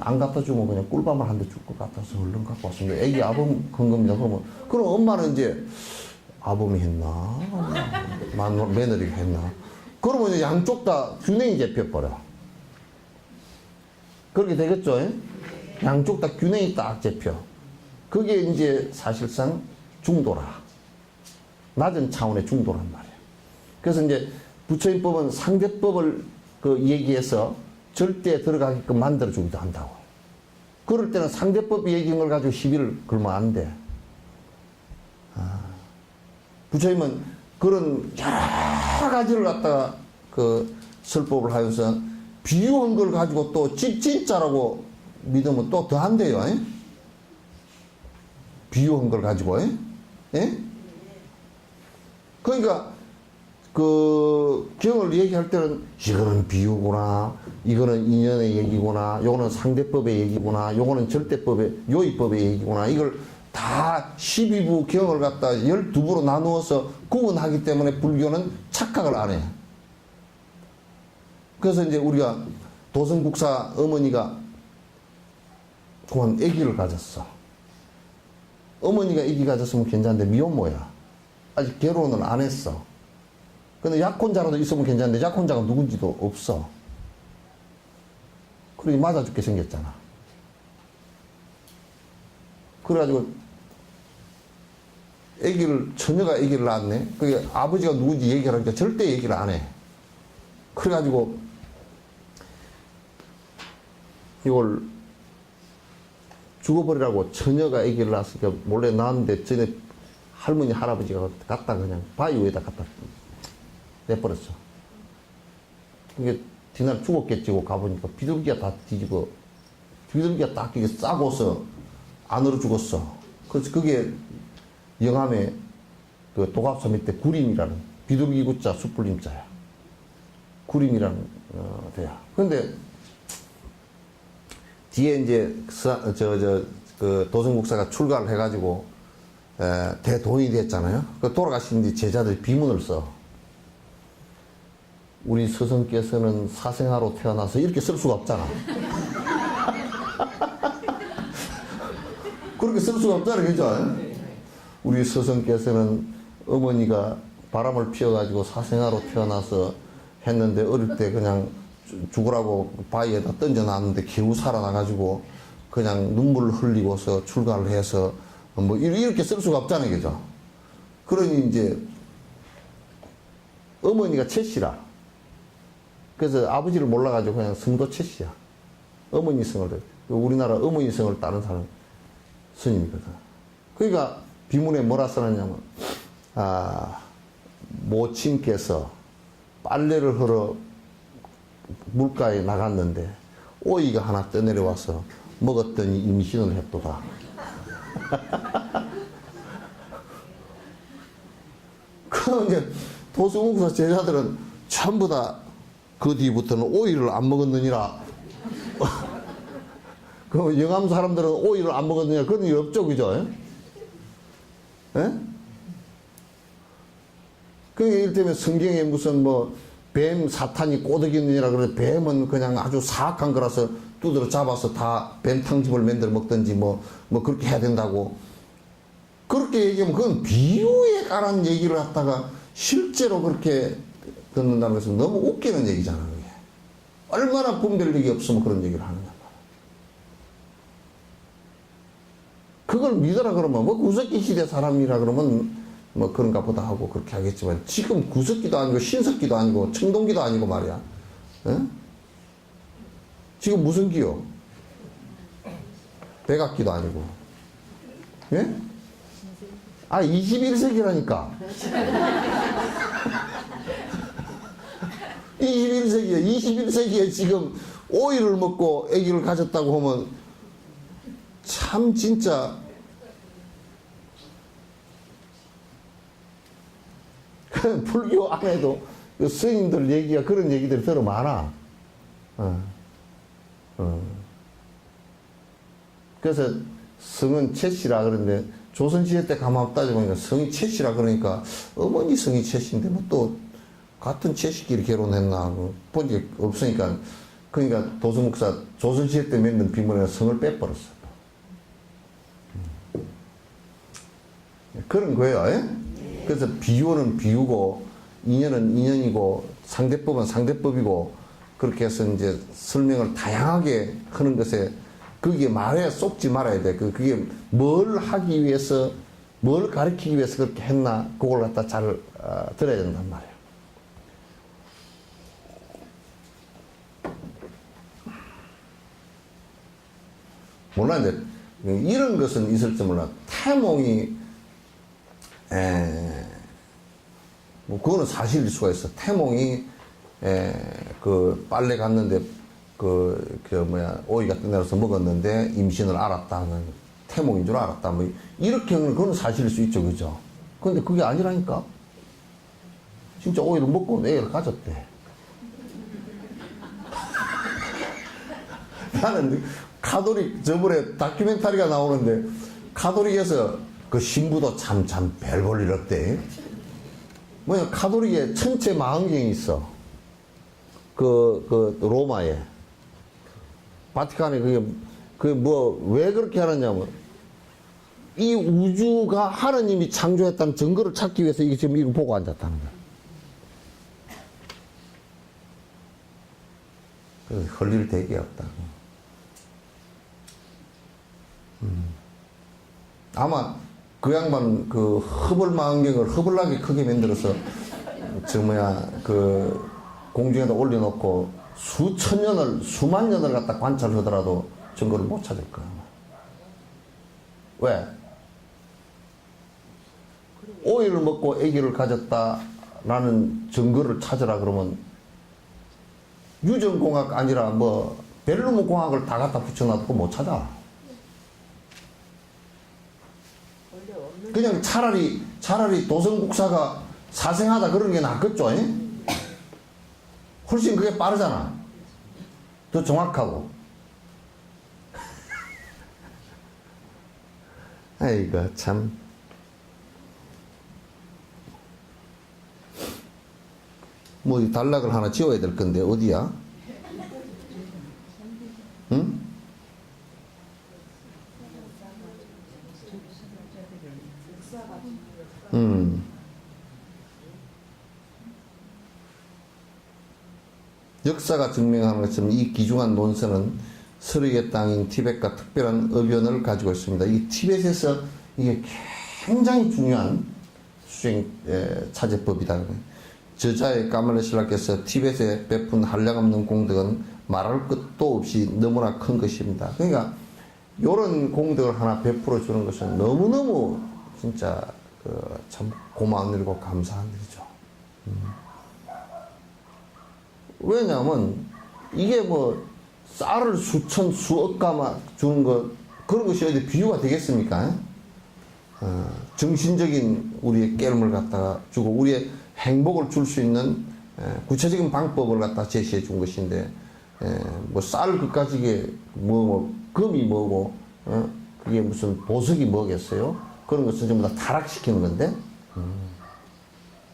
안 갖다 주면 그냥 꿀밤을 한 대 줄 것 같아서 얼른 갖고 왔습니다. 애기 아범 건 겁니다. 그럼 엄마는 이제 아범이 했나? 며느리가 했나? 그러면 이제 양쪽 다 균형이 잡혀버려. 그렇게 되겠죠? 예? 양쪽 다 균형이 딱 잡혀. 그게 이제 사실상 중도라. 낮은 차원의 중도란 말이에요. 그래서 이제 부처인법은 상대법을 얘기해서 절대 들어가게끔 만들어주기도 한다고. 그럴 때는 상대법 얘기인 걸 가지고 시비를 걸면 안 돼. 부처님은 그런 여러 가지를 갖다가 설법을 하여서 비유한 걸 가지고 또 진짜라고 믿으면 또 더 안 돼요. 에? 비유한 걸 가지고. 에? 그러니까 경을 얘기할 때는 이거는 비유구나, 이거는 인연의 얘기구나, 요거는 상대법의 얘기구나, 요거는 절대법의 요의법의 얘기구나. 이걸 다 12부 경을 갖다 12부로 나누어서 구분하기 때문에 불교는 착각을 안 해. 그래서 이제 우리가 도성국사 어머니가 그만 아기를 가졌어. 어머니가 아기 가졌으면 괜찮은데 미혼모야. 아직 결혼은 안 했어. 근데 약혼자라도 있으면 괜찮은데 약혼자가 누군지도 없어. 그러니 맞아 죽게 생겼잖아. 그래가지고 처녀가 아기를 낳았네. 그게 아버지가 누군지 얘기를 하니까 절대 얘기를 안 해. 그래가지고 이걸 죽어버리라고 처녀가 아기를 낳았으니까 몰래 낳았는데 전에 할머니 할아버지가 갖다 그냥 바위 위에다 갖다 내버렸어. 그게 뒤날 죽었겠지고 가보니까 비둘기가 다 뒤집어, 비둘기가 딱 이게 싸고서 안으로 죽었어. 그래서 그게 영암의 도갑사 밑에 구림이라는, 비둘기 구자 숯불림자야. 구림이라는 데야. 근데 뒤에 이제 도성국사가 출가를 해가지고 대도인이 됐잖아요. 돌아가신 뒤 제자들이 비문을 써. 우리 스승께서는 사생아로 태어나서 이렇게 쓸 수가 없잖아. 그렇게 쓸 수가 없잖아, 그죠? 우리 스승께서는 어머니가 바람을 피워가지고 사생아로 태어나서 했는데 어릴 때 그냥 죽으라고 바위에다 던져놨는데 겨우 살아나가지고 그냥 눈물을 흘리고서 출가를 해서 뭐 이렇게 쓸 수가 없잖아요, 그죠? 그러니 이제 어머니가 채씨라. 그래서 아버지를 몰라가지고 그냥 성도 채씨야. 어머니 성을, 우리나라 어머니 성을 따른 사람 스님이거든. 그러니까 비문에 뭐라 써놨냐면, 모친께서 빨래를 하러 물가에 나갔는데 오이가 하나 떠내려와서 먹었더니 임신을 했도다. 그럼 이제 도성국사 제자들은 전부 다 그 뒤부터는 오이를 안 먹었느니라. 그럼 영암 사람들은 오이를 안 먹었느냐 그런 일 없죠, 그죠? 예? 그게 이를테면 성경에 무슨 뱀 사탄이 꼬드기느니라 그래. 뱀은 그냥 아주 사악한 거라서 두드러 잡아서 다 뱀탕집을 만들어 먹든지 뭐 그렇게 해야 된다고. 그렇게 얘기하면 그건 비유에 관한 얘기를 갖다가 실제로 그렇게 듣는다는 것은 너무 웃기는 얘기잖아, 그게. 얼마나 분별력이 없으면 그런 얘기를 하느냐. 그걸 믿어라 그러면, 뭐 구석기 시대 사람이라 그러면 뭐 그런가 보다 하고 그렇게 하겠지만, 지금 구석기도 아니고 신석기도 아니고 청동기도 아니고 말이야. 에? 지금 무슨 기요? 백악기도 아니고. 예? 아, 21세기라니까. 21세기에, 21세기에 지금 오이를 먹고 아기를 가졌다고 하면 참 진짜 불교 안에도 그 스님들 얘기가 그런 얘기들이 들어 많아. 그래서 성은 채씨라 그러는데 조선시대 때 가만 따져보니까 성이 채씨라 그러니까 어머니 성이 채씨인데 뭐 또 같은 채씨끼리 결혼했나 본 게 없으니까 그러니까 도수목사 조선시대 때 맺는 비문에 성을 빼버렸어. 그런 거예요. 예? 그래서 비유는 비유고 인연은 인연이고 상대법은 상대법이고 그렇게 해서 이제 설명을 다양하게 하는 것에 거기에 말에 쏙지 말아야 돼. 그게 뭘 하기 위해서, 뭘 가르치기 위해서 그렇게 했나, 그걸 갖다 잘 들어야 된단 말이에요. 몰라, 이제, 이런 것은 있을지 몰라. 태몽이, 뭐, 그거는 사실일 수가 있어. 태몽이, 그, 빨래 갔는데, 오이 같은 데서 먹었는데 임신을 알았다는 태몽인 줄 알았다. 뭐, 이렇게 하면 그건 사실일 수 있죠. 그죠? 근데 그게 아니라니까? 진짜 오이를 먹고 애를 가졌대. 나는 카톨릭, 저번에 다큐멘터리가 나오는데, 카톨릭에서 그 신부도 참 별 볼 일 없대. 뭐냐, 카톨릭에 천체 망원경이 있어. 로마에. 바티칸에 왜 그렇게 하느냐면, 이 우주가 하느님이 창조했다는 증거를 찾기 위해서 이게 지금 이거 보고 앉았다는 거야. 흘릴 대게 없다. 아마 그 양반 그 허블 망원경을 허블나게 크게 만들어서, 공중에다 올려놓고 수천 년을, 수만 년을 갖다 관찰하더라도 증거를 못 찾을 거야. 왜? 오이를 먹고 아기를 가졌다라는 증거를 찾으라 그러면 유전공학 아니라 뭐 벨루무 공학을 다 갖다 붙여놔도 못 찾아. 그냥 차라리 도성국사가 사생하다 그런 게 낫겠죠? 훨씬 그게 빠르잖아. 더 정확하고. 아이고, 참. 뭐, 단락을 하나 지워야 될 건데, 어디야? 응? 역사가 증명하는 것처럼 이 귀중한 논선은 서로의 땅인 티벳과 특별한 의견을 가지고 있습니다. 이 티벳에서 이게 굉장히 중요한 수행 차제법이다. 저자의 까말레 신라께서 티벳에 베푼 한량없는 공덕은 말할 것도 없이 너무나 큰 것입니다. 그러니까 이런 공덕을 하나 베풀어 주는 것은 너무너무 진짜 참 고마운 일이고 감사한 일이죠. 왜냐하면 이게 뭐 쌀을 수천 수억 가마 주는 것 그런 것이 어디 비유가 되겠습니까? 정신적인 우리의 깨름을 갖다가 주고 우리의 행복을 줄 수 있는 구체적인 방법을 갖다 제시해 준 것인데 뭐 쌀 그까지게 뭐 금이 뭐고 그게 무슨 보석이 뭐겠어요? 그런 것은 전부 다 타락시키는 건데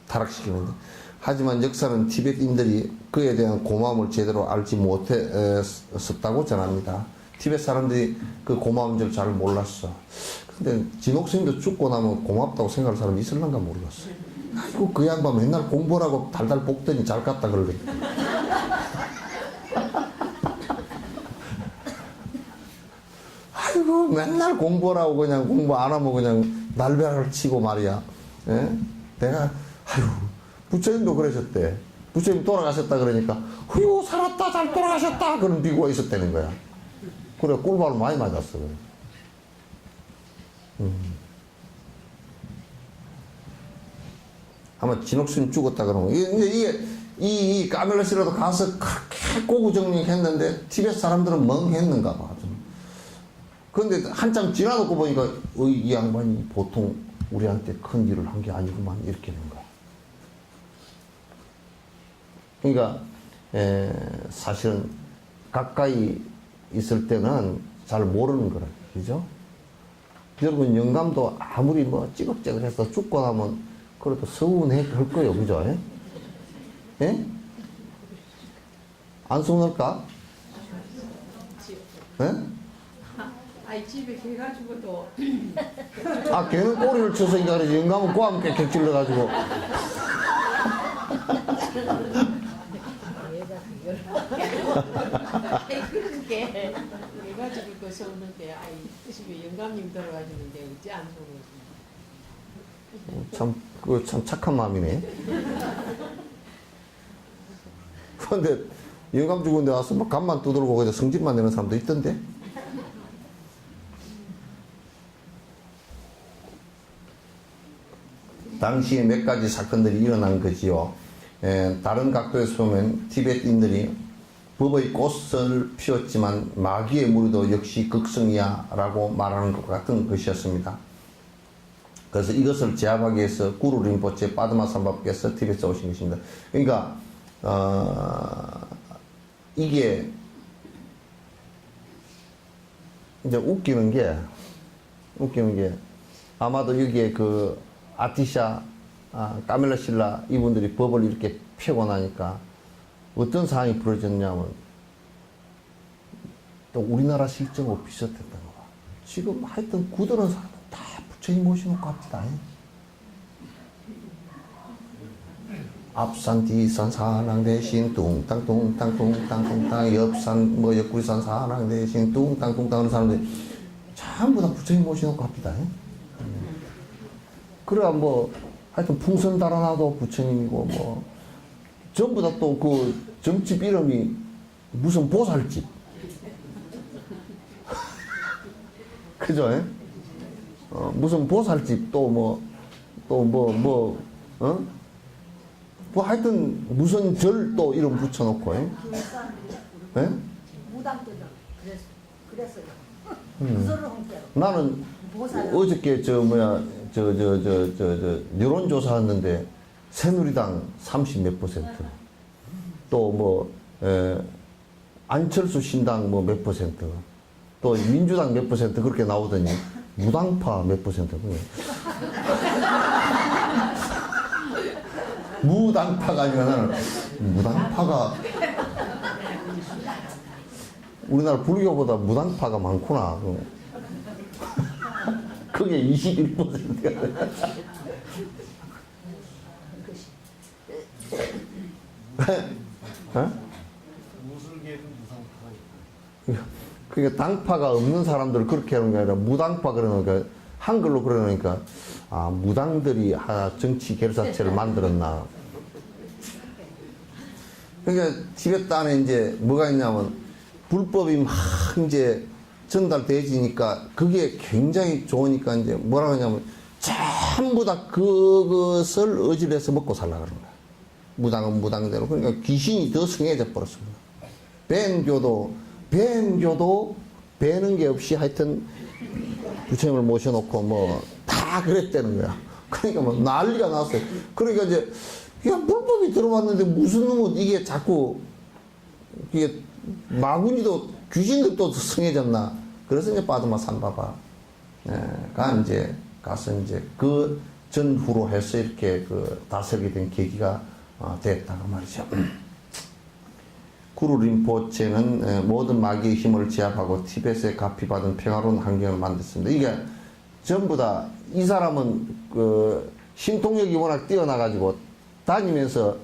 타락시키는데 하지만 역사는 티베트인들이 그에 대한 고마움을 제대로 알지 못했었다고 전합니다. 티베트 사람들이 그 고마운 줄 잘 몰랐어. 근데 진옥스님도 죽고 나면 고맙다고 생각할 사람이 있을런가 모르겠어. 아이고 그 양반 맨날 공부하라고 달달 볶더니 잘 갔다 그러래. 아이고 맨날 공부하라고 그냥 공부 안 하면 그냥 날벼락을 치고 말이야. 예? 내가 아이고 부처님도 그러셨대. 부처님 돌아가셨다 그러니까 아이고 살았다 잘 돌아가셨다 그런 비구가 있었다는 거야. 그래 꿀밤을 많이 맞았어. 그래. 아마 진옥스님 죽었다 그러면 이게 이 까멜라시라도 가서 그렇게 고구정령했는데 티베트 사람들은 멍했는가 봐. 그런데 한참 지나놓고 보니까 이 양반이 보통 우리한테 큰 일을 한 게 아니구만 이렇게 된 거야. 그러니까 사실은 가까이 있을 때는 잘 모르는 거라, 그죠? 여러분 영감도 아무리 뭐 찌글찌글해서 죽고 나면 그래도 서운해 할 거예요, 그죠? 예? 안 서운할까? 예? 아이 집에 개 가지고도 아 걔는 꼬리를 쳐서 이거 그러지 영감은 과 함께 객질러가지고 그렇게 개 가지고도 서우는데 아이 집에 영감님 들어가시는데 어찌 안 서우지? 참 착한 마음이네. 그런데 영감 죽은 데 와서 막 간만 두들고 그냥 성질만 내는 사람도 있던데. 당시에 몇 가지 사건들이 일어난 거지요. 다른 각도에서 보면 티베트인들이 법의 꽃을 피웠지만 마귀의 무리도 역시 극성이야 라고 말하는 것 같은 것이었습니다. 그래서 이것을 제압하기 위해서 구루 림포체 빠드마삼밥께서 티베트에 오신 것입니다. 그러니까 이게 이제 웃기는 게 아마도 여기에 그 아티샤, 까밀라 신라 이분들이 법을 이렇게 펴고 나니까 어떤 상황이 벌어졌냐면 또 우리나라 실정하고 비슷했던 거야. 지금 하여튼 구들은 사람 다 부처님 모시놓고 합니다. 앞산 뒤산 사랑 대신 뚱땅 뚱땅 뚱땅 뚱땅 옆산 뭐 옆구리산 사랑 대신 뚱땅 뚱땅 하는 사람들이 전부 다 부처님 모시놓고 합니다. 그래야 뭐 하여튼 풍선 달아놔도 부처님이고 뭐 전부 다 또 그 점집 이름이 무슨 보살집 그죠? 무슨 보살집 또 뭐 하여튼 무슨 절 또 이름 붙여놓고 무당도죠. 그랬어요. 무서운 형태로. 나는 보살. 어저께 여론조사 했는데 새누리당 30 몇 %, 또 뭐 안철수 신당 뭐 몇 %, 또 민주당 몇 % 그렇게 나오더니 무당파 몇 %. 무당파가 아니라 나는 무당파가 우리나라 불교보다 무당파가 많구나. 그게 21%가 무술계도 무상파가 그러니까 당파가 없는 사람들을 그렇게 하는 게 아니라 무당파 그러니까 한글로 그러니까 무당들이 정치 결사체를 만들었나. 그러니까 티베트 안에 이제 뭐가 있냐면 불법이 막 이제 전달돼지니까 그게 굉장히 좋으니까 이제 뭐라고 하냐면 전부 다 그것을 의지해서 먹고 살라 그런 거야. 무당은 무당대로. 그러니까 귀신이 더 성해져 버렸습니다. 뱀교도 배는 게 없이 하여튼 부처님을 모셔놓고 뭐 다 그랬다는 거야. 그러니까 뭐 난리가 났어요. 그러니까 이제 야 불법이 들어왔는데 무슨 놈은 이게 자꾸 이게 마구니도 귀신들도 성해졌나. 그래서 이제 빠드마 삼바바 가 이제 가서 이제 그 전후로 해서 이렇게 그 다스리게 된 계기가 됐다 그 말이죠. 구루 림포체는 모든 마귀의 힘을 제압하고 티벳에 값이받은 평화로운 환경을 만들었습니다. 이게 전부 다 이 사람은 그 신통력이 워낙 뛰어나가지고 다니면서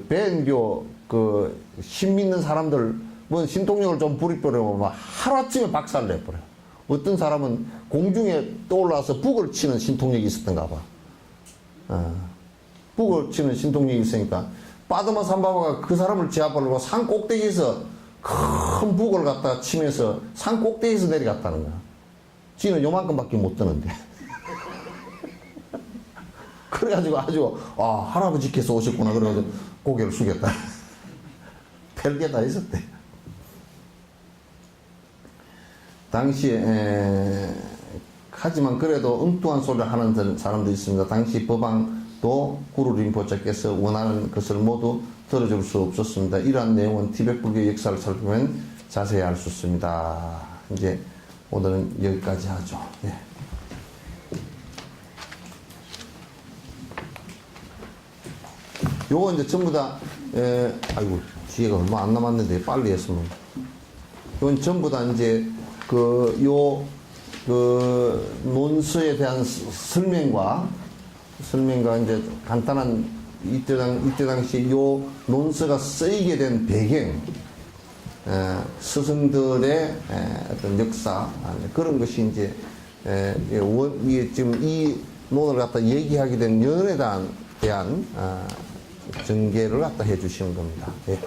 벤교 그 신 믿는 사람들 뭐 신통력을 좀 부리버리면 막 하루아침에 박살을 내버려. 어떤 사람은 공중에 떠올라서 북을 치는 신통력이 있었던가 봐. 북을 치는 신통력이 있으니까 빠드마 삼바바가 그 사람을 제압하려고 산 꼭대기에서 큰 북을 갖다가 치면서 산 꼭대기에서 내려갔다는 거야. 지는 요만큼밖에 못 드는데. 그래가지고 아주 할아버지께서 오셨구나 그래가지고 고개를 숙였다. 별게 다 있었대. 당시에 하지만 그래도 엉뚱한 소리를 하는 사람도 있습니다. 당시 법왕도 구루 림포체께서 원하는 것을 모두 들어줄 수 없었습니다. 이러한 내용은 티벳 불교의 역사를 살펴보면 자세히 알 수 있습니다. 이제 오늘은 여기까지 하죠. 예. 요거 이제 전부 다 아이고 기회가 얼마 안 남았는데 빨리 했으면 이건 전부 다 이제 그 논서에 대한 설명과 이제 간단한 이때 당시 요 논서가 쓰이게 된 배경, 스승들의 어떤 역사 그런 것이 이제 이게 지금 이 논을 갖다 얘기하게 된 연에 대한 전개를 갖다 해주시는 겁니다. 예.